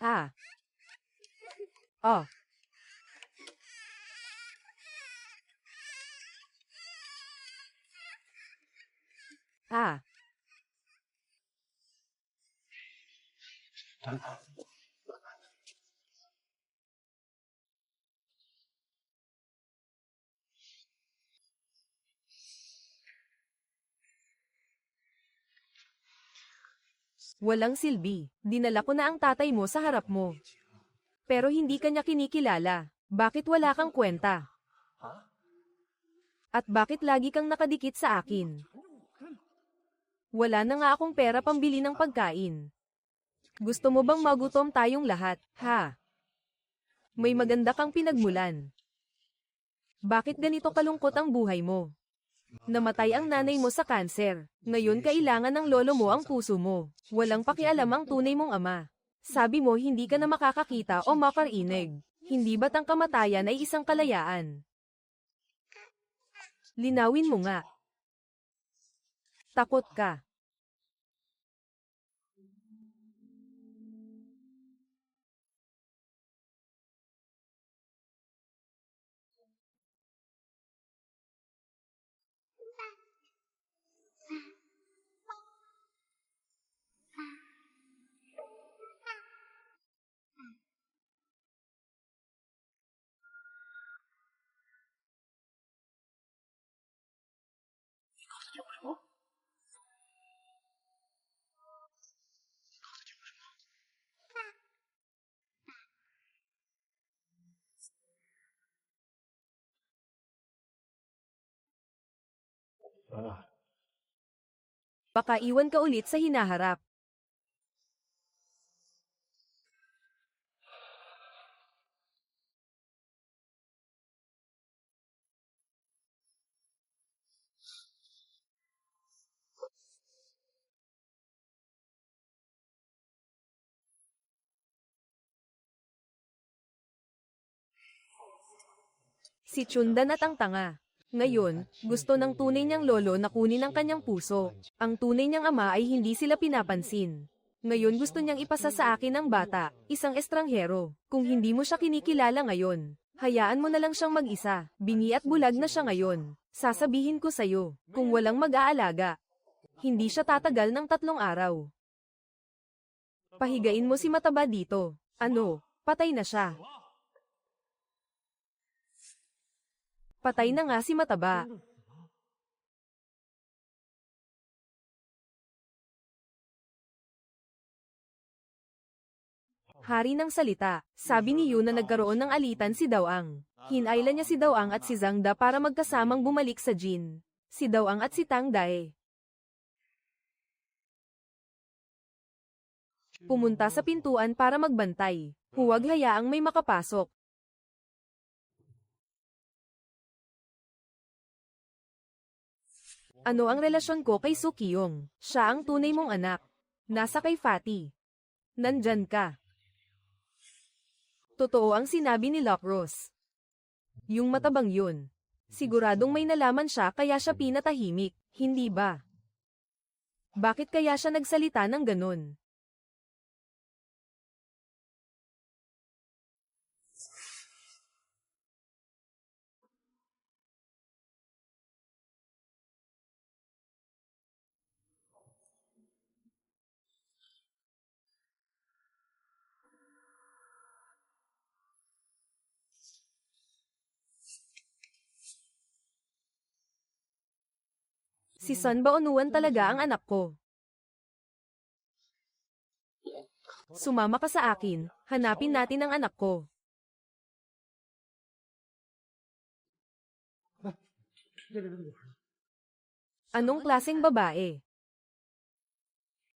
Ah. Oh. Ah. Walang silbi. Dinala ko na ang tatay mo sa harap mo. Pero hindi kanya kinikilala. Bakit wala kang kwenta? At bakit lagi kang nakadikit sa akin? Wala na nga akong pera pambili ng pagkain. Gusto mo bang magutom tayong lahat, ha? May maganda kang pinagmulan. Bakit ganito kalungkot ang buhay mo? Namatay ang nanay mo sa kanser. Ngayon kailangan ng lolo mo ang puso mo. Walang pakialam ang tunay mong ama. Sabi mo hindi ka na makakakita o makarinig. Hindi ba't ang kamatayan ay isang kalayaan? Linawin mo nga. Takot ka. Baka iwan ka ulit sa hinaharap. Si Chundan at ang tanga. Ngayon, gusto ng tunay niyang lolo na kunin ang kanyang puso. Ang tunay niyang ama ay hindi sila pinapansin. Ngayon gusto niyang ipasa sa akin ang bata, isang estranghero. Kung hindi mo siya kinikilala ngayon, hayaan mo na lang siyang mag-isa. Bingi at bulag na siya ngayon. Sasabihin ko sa'yo, kung walang mag-aalaga, hindi siya tatagal ng 3 araw. Pahigain mo si Mataba dito. Ano, patay na siya. Patay na nga si Mataba. Hari ng salita, sabi ni Yu na nagkaroon ng alitan si Dawang. Hinayla niya si Dawang at si Zhang Da para magkasamang bumalik sa Jin. Si Dawang at si Tang Dae pumunta sa pintuan para magbantay. Huwag hayaang may makapasok. Ano ang relasyon ko kay Sukiyong? Siya ang tunay mong anak. Nasa kay Fatty. Nandyan ka. Totoo ang sinabi ni Locros. Yung matabang yun. Siguradong may nalaman siya kaya siya pinatahimik, hindi ba? Bakit kaya siya nagsalita ng ganun? Si Sun Baonuan talaga ang anak ko. Sumama ka sa akin, hanapin natin ang anak ko. Anong klaseng babae?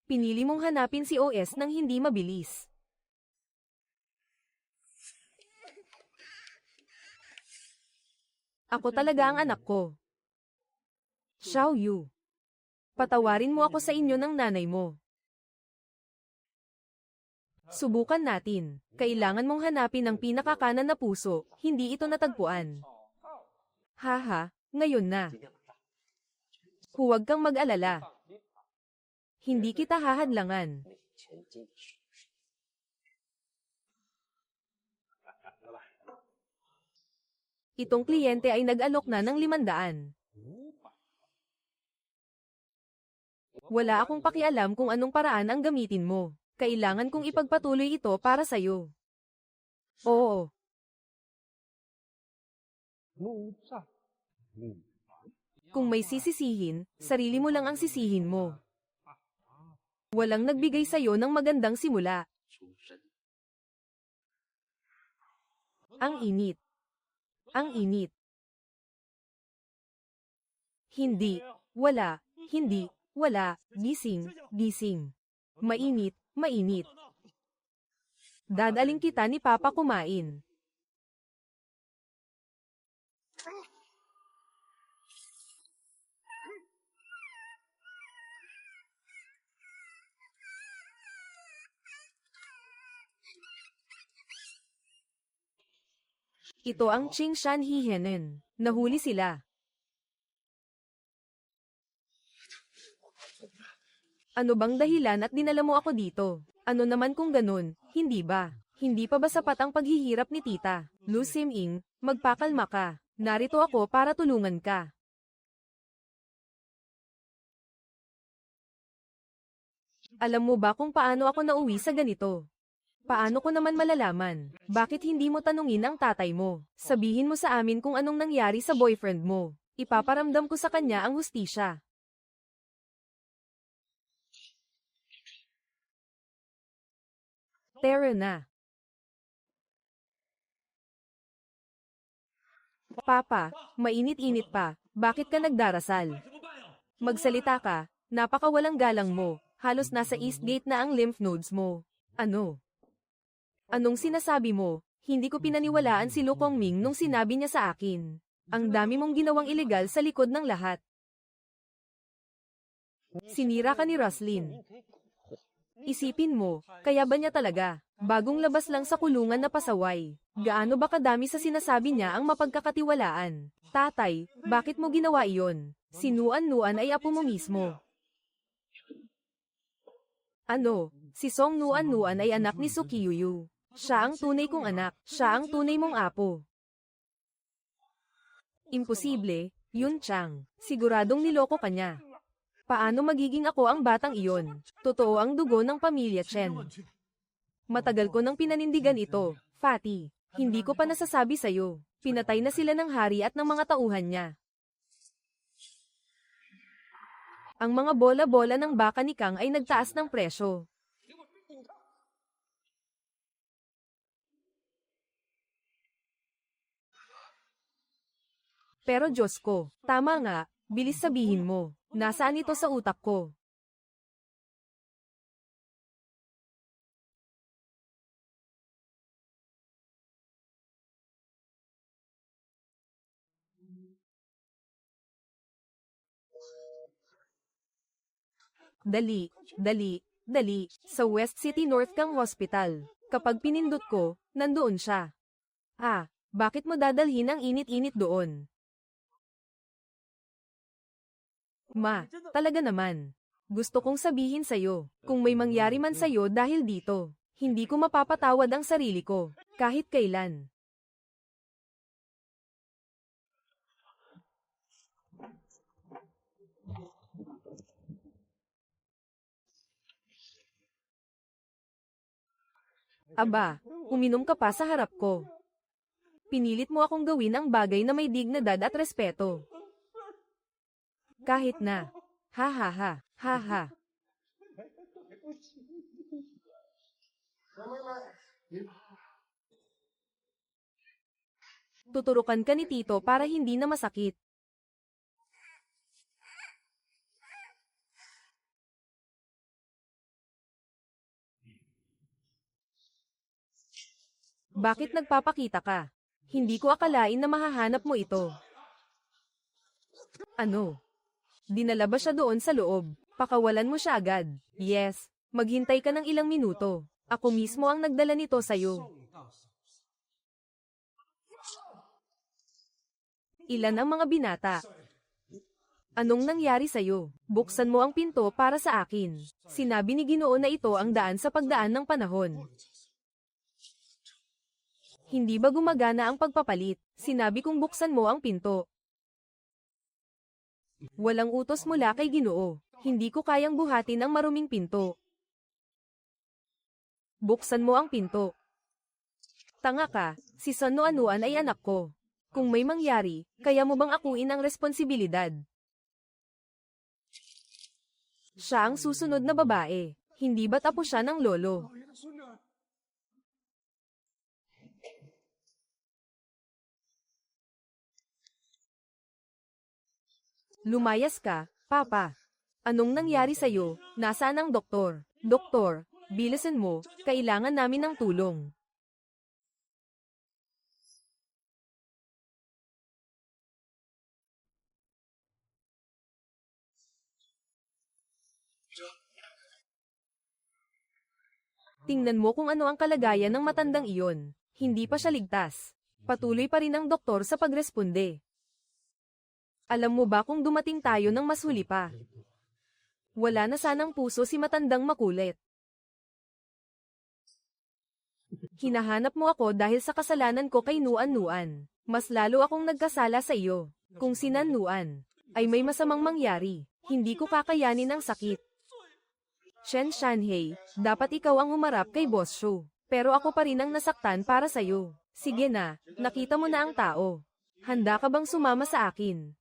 Pinili mong hanapin si OS nang hindi mabilis. Ako talaga ang anak ko. Xiao Yu. Patawarin mo ako sa inyo ng nanay mo. Subukan natin. Kailangan mong hanapin ang pinakakanan na puso, hindi ito natagpuan. Haha, ngayon na. Huwag kang mag-alala. Hindi kita hahadlangan. Itong kliyente ay nag-alok na ng 500. Wala akong pakialam kung anong paraan ang gamitin mo. Kailangan kong ipagpatuloy ito para sa'yo. Oo. Kung may sisisihin, sarili mo lang ang sisihin mo. Walang nagbigay sa'yo ng magandang simula. Ang init. Ang init. Hindi. Wala. Hindi. Wala. Gising. Gising. Mainit. Mainit. Dadaling kita ni Papa kumain. Ito ang Qingshan Hihenen. Nahuli sila. Ano bang dahilan at dinala mo ako dito? Ano naman kung ganun, hindi ba? Hindi pa ba sapat ang paghihirap ni tita? Lu Sim-ing, magpakalma ka. Narito ako para tulungan ka. Alam mo ba kung paano ako nauwi sa ganito? Paano ko naman malalaman? Bakit hindi mo tanungin ang tatay mo? Sabihin mo sa amin kung anong nangyari sa boyfriend mo. Ipaparamdam ko sa kanya ang hustisya. Tara na. Papa, mainit-init pa. Bakit ka nagdarasal? Magsalita ka, napakawalang galang mo. Halos nasa Eastgate na ang lymph nodes mo. Ano? Anong sinasabi mo? Hindi ko pinaniwalaan si Lu Kongming nung sinabi niya sa akin. Ang dami mong ginawang ilegal sa likod ng lahat. Sinira ka ni Roslyn. Isipin mo, kaya ba niya talaga? Bagong labas lang sa kulungan na pasaway. Gaano ba kadami sa sinasabi niya ang mapagkakatiwalaan? Tatay, bakit mo ginawa iyon? Si Nuan-Nuan ay apo mo mismo. Ano? Si Song Nuan-Nuan ay anak ni Sukiyuyu. Siya ang tunay kong anak. Siya ang tunay mong apo. Imposible, Yun Chang. Siguradong niloko ka niya. Paano magiging ako ang batang iyon? Totoo ang dugo ng pamilya Chen. Matagal ko nang pinanindigan ito, Fatty. Hindi ko pa nasasabi sa'yo. Pinatay na sila ng hari at ng mga tauhan niya. Ang mga bola-bola ng baka ni Kang ay nagtaas ng presyo. Pero Diyos ko, tama nga, bilis sabihin mo. Nasaan ito sa utak ko? Dali, dali, dali, sa West City North Kang Hospital. Kapag pinindot ko, nandoon siya. Ah, bakit mo dadalhin ang init-init doon? Ma, talaga naman. Gusto kong sabihin sa'yo, kung may mangyari man sa'yo dahil dito, hindi ko mapapatawad ang sarili ko, kahit kailan. Aba, uminom ka pa sa harap ko. Pinilit mo akong gawin ang bagay na may dignidad at respeto. Kahit na. Ha ha ha, ha ha. Tuturukan ka ni Tito para hindi na masakit. Bakit nagpapakita ka? Hindi ko akalain na mahahanap mo ito. Ano? Dinala ba siya doon sa loob? Pakawalan mo siya agad. Yes, maghintay ka ng ilang minuto. Ako mismo ang nagdala nito sa'yo. Ilan ang mga binata? Anong nangyari sa'yo? Buksan mo ang pinto para sa akin. Sinabi ni Ginoo na ito ang daan sa pagdaan ng panahon. Hindi ba gumagana ang pagpapalit? Sinabi kong buksan mo ang pinto. Walang utos mula kay Ginoo. Hindi ko kayang buhatin ang maruming pinto. Buksan mo ang pinto. Tanga ka, si San Noanuan ay anak ko. Kung may mangyari, kaya mo bang akuin ang responsibilidad? Siya ang susunod na babae. Hindi ba't apo siya ng lolo? Lumayas ka, Papa. Anong nangyari sa'yo? Nasaan ang doktor? Doktor, bilisan mo, kailangan namin ng tulong. Tingnan mo kung ano ang kalagayan ng matandang iyon. Hindi pa siya ligtas. Patuloy pa rin ang doktor sa pagresponde. Alam mo ba kung dumating tayo ng mas huli pa? Wala na sanang puso si matandang makulit. Hinahanap mo ako dahil sa kasalanan ko kay Nuan-Nuan. Mas lalo akong nagkasala sa iyo. Kung si Nan-Nuan ay may masamang mangyari, hindi ko kakayanin ang sakit. Shen Shanhei, dapat ikaw ang humarap kay Boss Shu. Pero ako pa rin ang nasaktan para sa'yo. Sige na, nakita mo na ang tao. Handa ka bang sumama sa akin?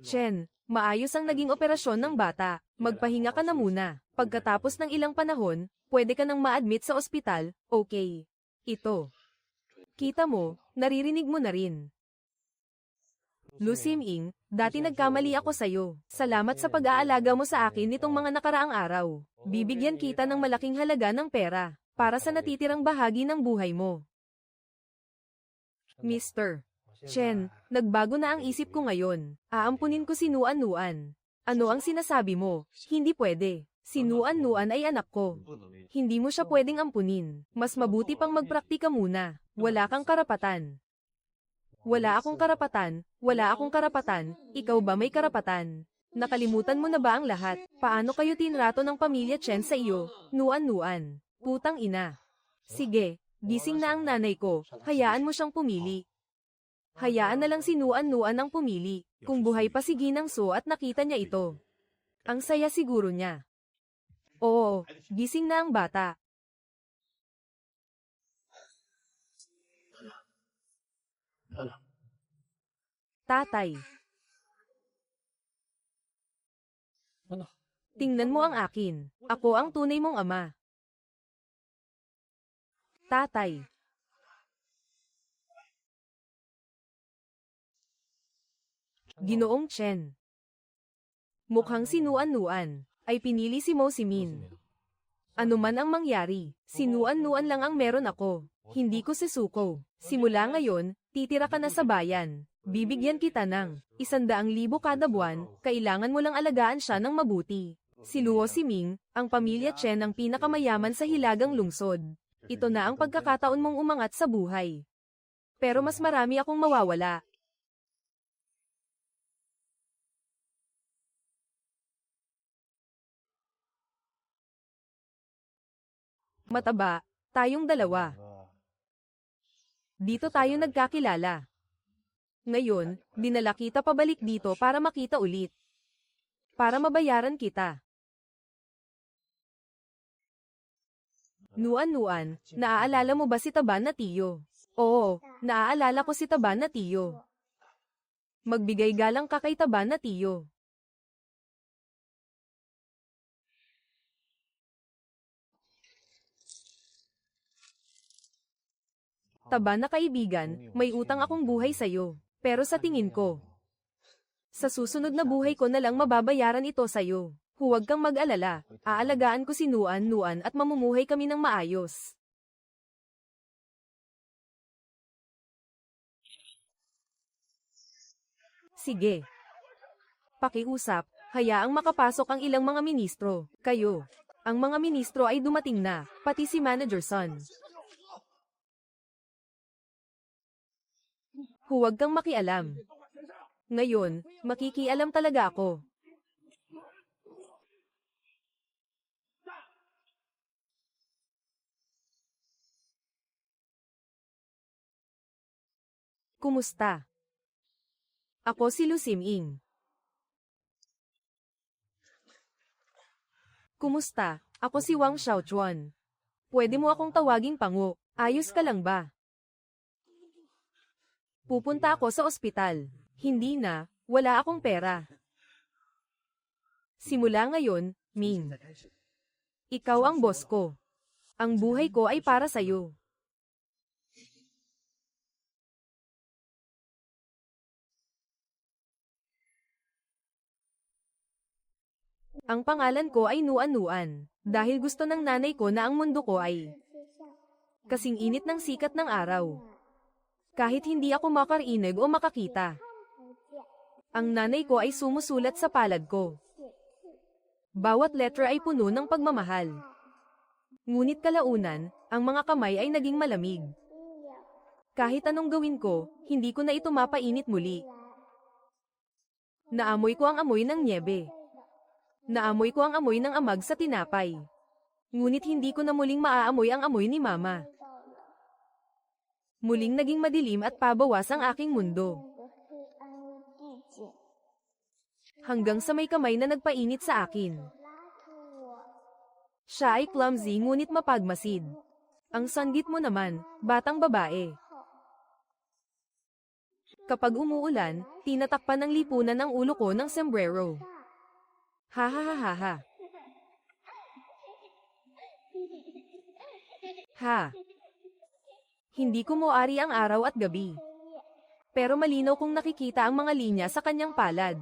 Shen, maayos ang naging operasyon ng bata. Magpahinga ka na muna. Pagkatapos ng ilang panahon, pwede ka nang ma-admit sa ospital, okay. Ito. Kita mo, naririnig mo na rin. Lu Sim-ing, dati nagkamali ako sa'yo. Salamat sa pag-aalaga mo sa akin nitong mga nakaraang araw. Bibigyan kita ng malaking halaga ng pera, para sa natitirang bahagi ng buhay mo. Mr. Chen, nagbago na ang isip ko ngayon. Aampunin ko si Nuan-Nuan. Ano ang sinasabi mo? Hindi pwede. Si Nuan-Nuan ay anak ko. Hindi mo siya pwedeng ampunin. Mas mabuti pang magpraktika muna. Wala kang karapatan. Wala akong karapatan, wala akong karapatan, ikaw ba may karapatan? Nakalimutan mo na ba ang lahat? Paano kayo tinrato ng pamilya Chen sa iyo, Nuan-Nuan? Putang ina. Sige, gising na ang nanay ko, hayaan mo siyang pumili. Hayaan na lang si Nuan-Nuan ang pumili, kung buhay pa si Ginang So at nakita niya ito. Ang saya siguro niya. Oo, gising na ang bata. Tatay. Ano? Tingnan mo ang akin. Ako ang tunay mong ama. Tatay. Ginoong Chen. Mukhang si Nuan-Nuan ay pinili si Mo Simin. Ano man ang mangyari, si Nuan-Nuan lang ang meron ako. Hindi ko susuko. Simula ngayon, Titira ka na sa bayan. Bibigyan kita ng 100,000 kada buwan, kailangan mo lang alagaan siya ng mabuti. Si Luo Siming, ang pamilya Chen ang pinakamayaman sa Hilagang Lungsod. Ito na ang pagkakataon mong umangat sa buhay. Pero mas marami akong mawawala. Mataba, tayong dalawa. Dito tayo nagkakilala. Ngayon, dinala kita pabalik dito para makita ulit. Para mabayaran kita. Nuan-nuan, naaalala mo ba si Taban na Tiyo? Oo, naaalala ko si Taban na Tiyo. Magbigay galang ka kay Taban na Tiyo. Taban na kaibigan, may utang akong buhay sa'yo. Pero sa tingin ko, sa susunod na buhay ko na lang mababayaran ito sa'yo. Huwag kang mag-alala, aalagaan ko si Nuan-nuan at mamumuhay kami ng maayos. Sige. Pakiusap, hayaang makapasok ang ilang mga ministro. Kayo. Ang mga ministro ay dumating na, pati si Manager Son. Huwag kang makialam. Ngayon, makikialam talaga ako. Kumusta? Ako si Lu Siming. Kumusta? Ako si Wang Xiaochuan. Pwede mo akong tawaging Pango. Ayos ka lang ba? Pupunta ako sa ospital. Hindi na, wala akong pera. Simula ngayon, Ming. Ikaw ang boss ko. Ang buhay ko ay para sa'yo. Ang pangalan ko ay Nuan-nuan, dahil gusto ng nanay ko na ang mundo ko ay kasing init ng sikat ng araw. Kahit hindi ako makarinig o makakita. Ang nanay ko ay sumusulat sa palad ko. Bawat letra ay puno ng pagmamahal. Ngunit kalaunan, ang mga kamay ay naging malamig. Kahit anong gawin ko, hindi ko na ito mapainit muli. Naamoy ko ang amoy ng nyebe. Naamoy ko ang amoy ng amag sa tinapay. Ngunit hindi ko na muling maaamoy ang amoy ni Mama. Muling naging madilim at pabawas ang aking mundo. Hanggang sa may kamay na nagpainit sa akin. Siya ay clumsy ngunit mapagmasid. Ang sanggit mo naman, batang babae. Kapag umuulan, tinatakpan ng lipunan ang ulo ko ng sombrero. Ha ha ha ha ha. Ha. Hindi ko moari ang araw at gabi. Pero malinaw kong nakikita ang mga linya sa kanyang palad.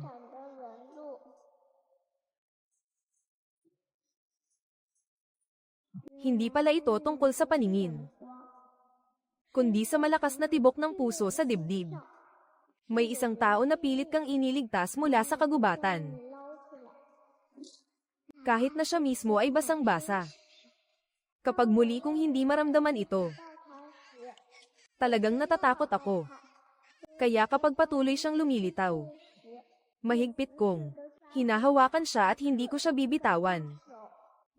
Hindi pala ito tungkol sa paningin, kundi sa malakas na tibok ng puso sa dibdib. May isang tao na pilit kang iniligtas mula sa kagubatan. Kahit na siya mismo ay basang-basa. Kapag muli kong hindi maramdaman ito, talagang natatakot ako. Kaya kapag patuloy siyang lumilitaw, mahigpit kong hinahawakan siya at hindi ko siya bibitawan.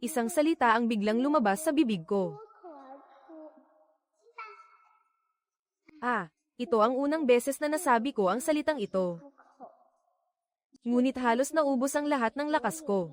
Isang salita ang biglang lumabas sa bibig ko. Ito ang unang beses na nasabi ko ang salitang ito. Ngunit halos naubos ang lahat ng lakas ko.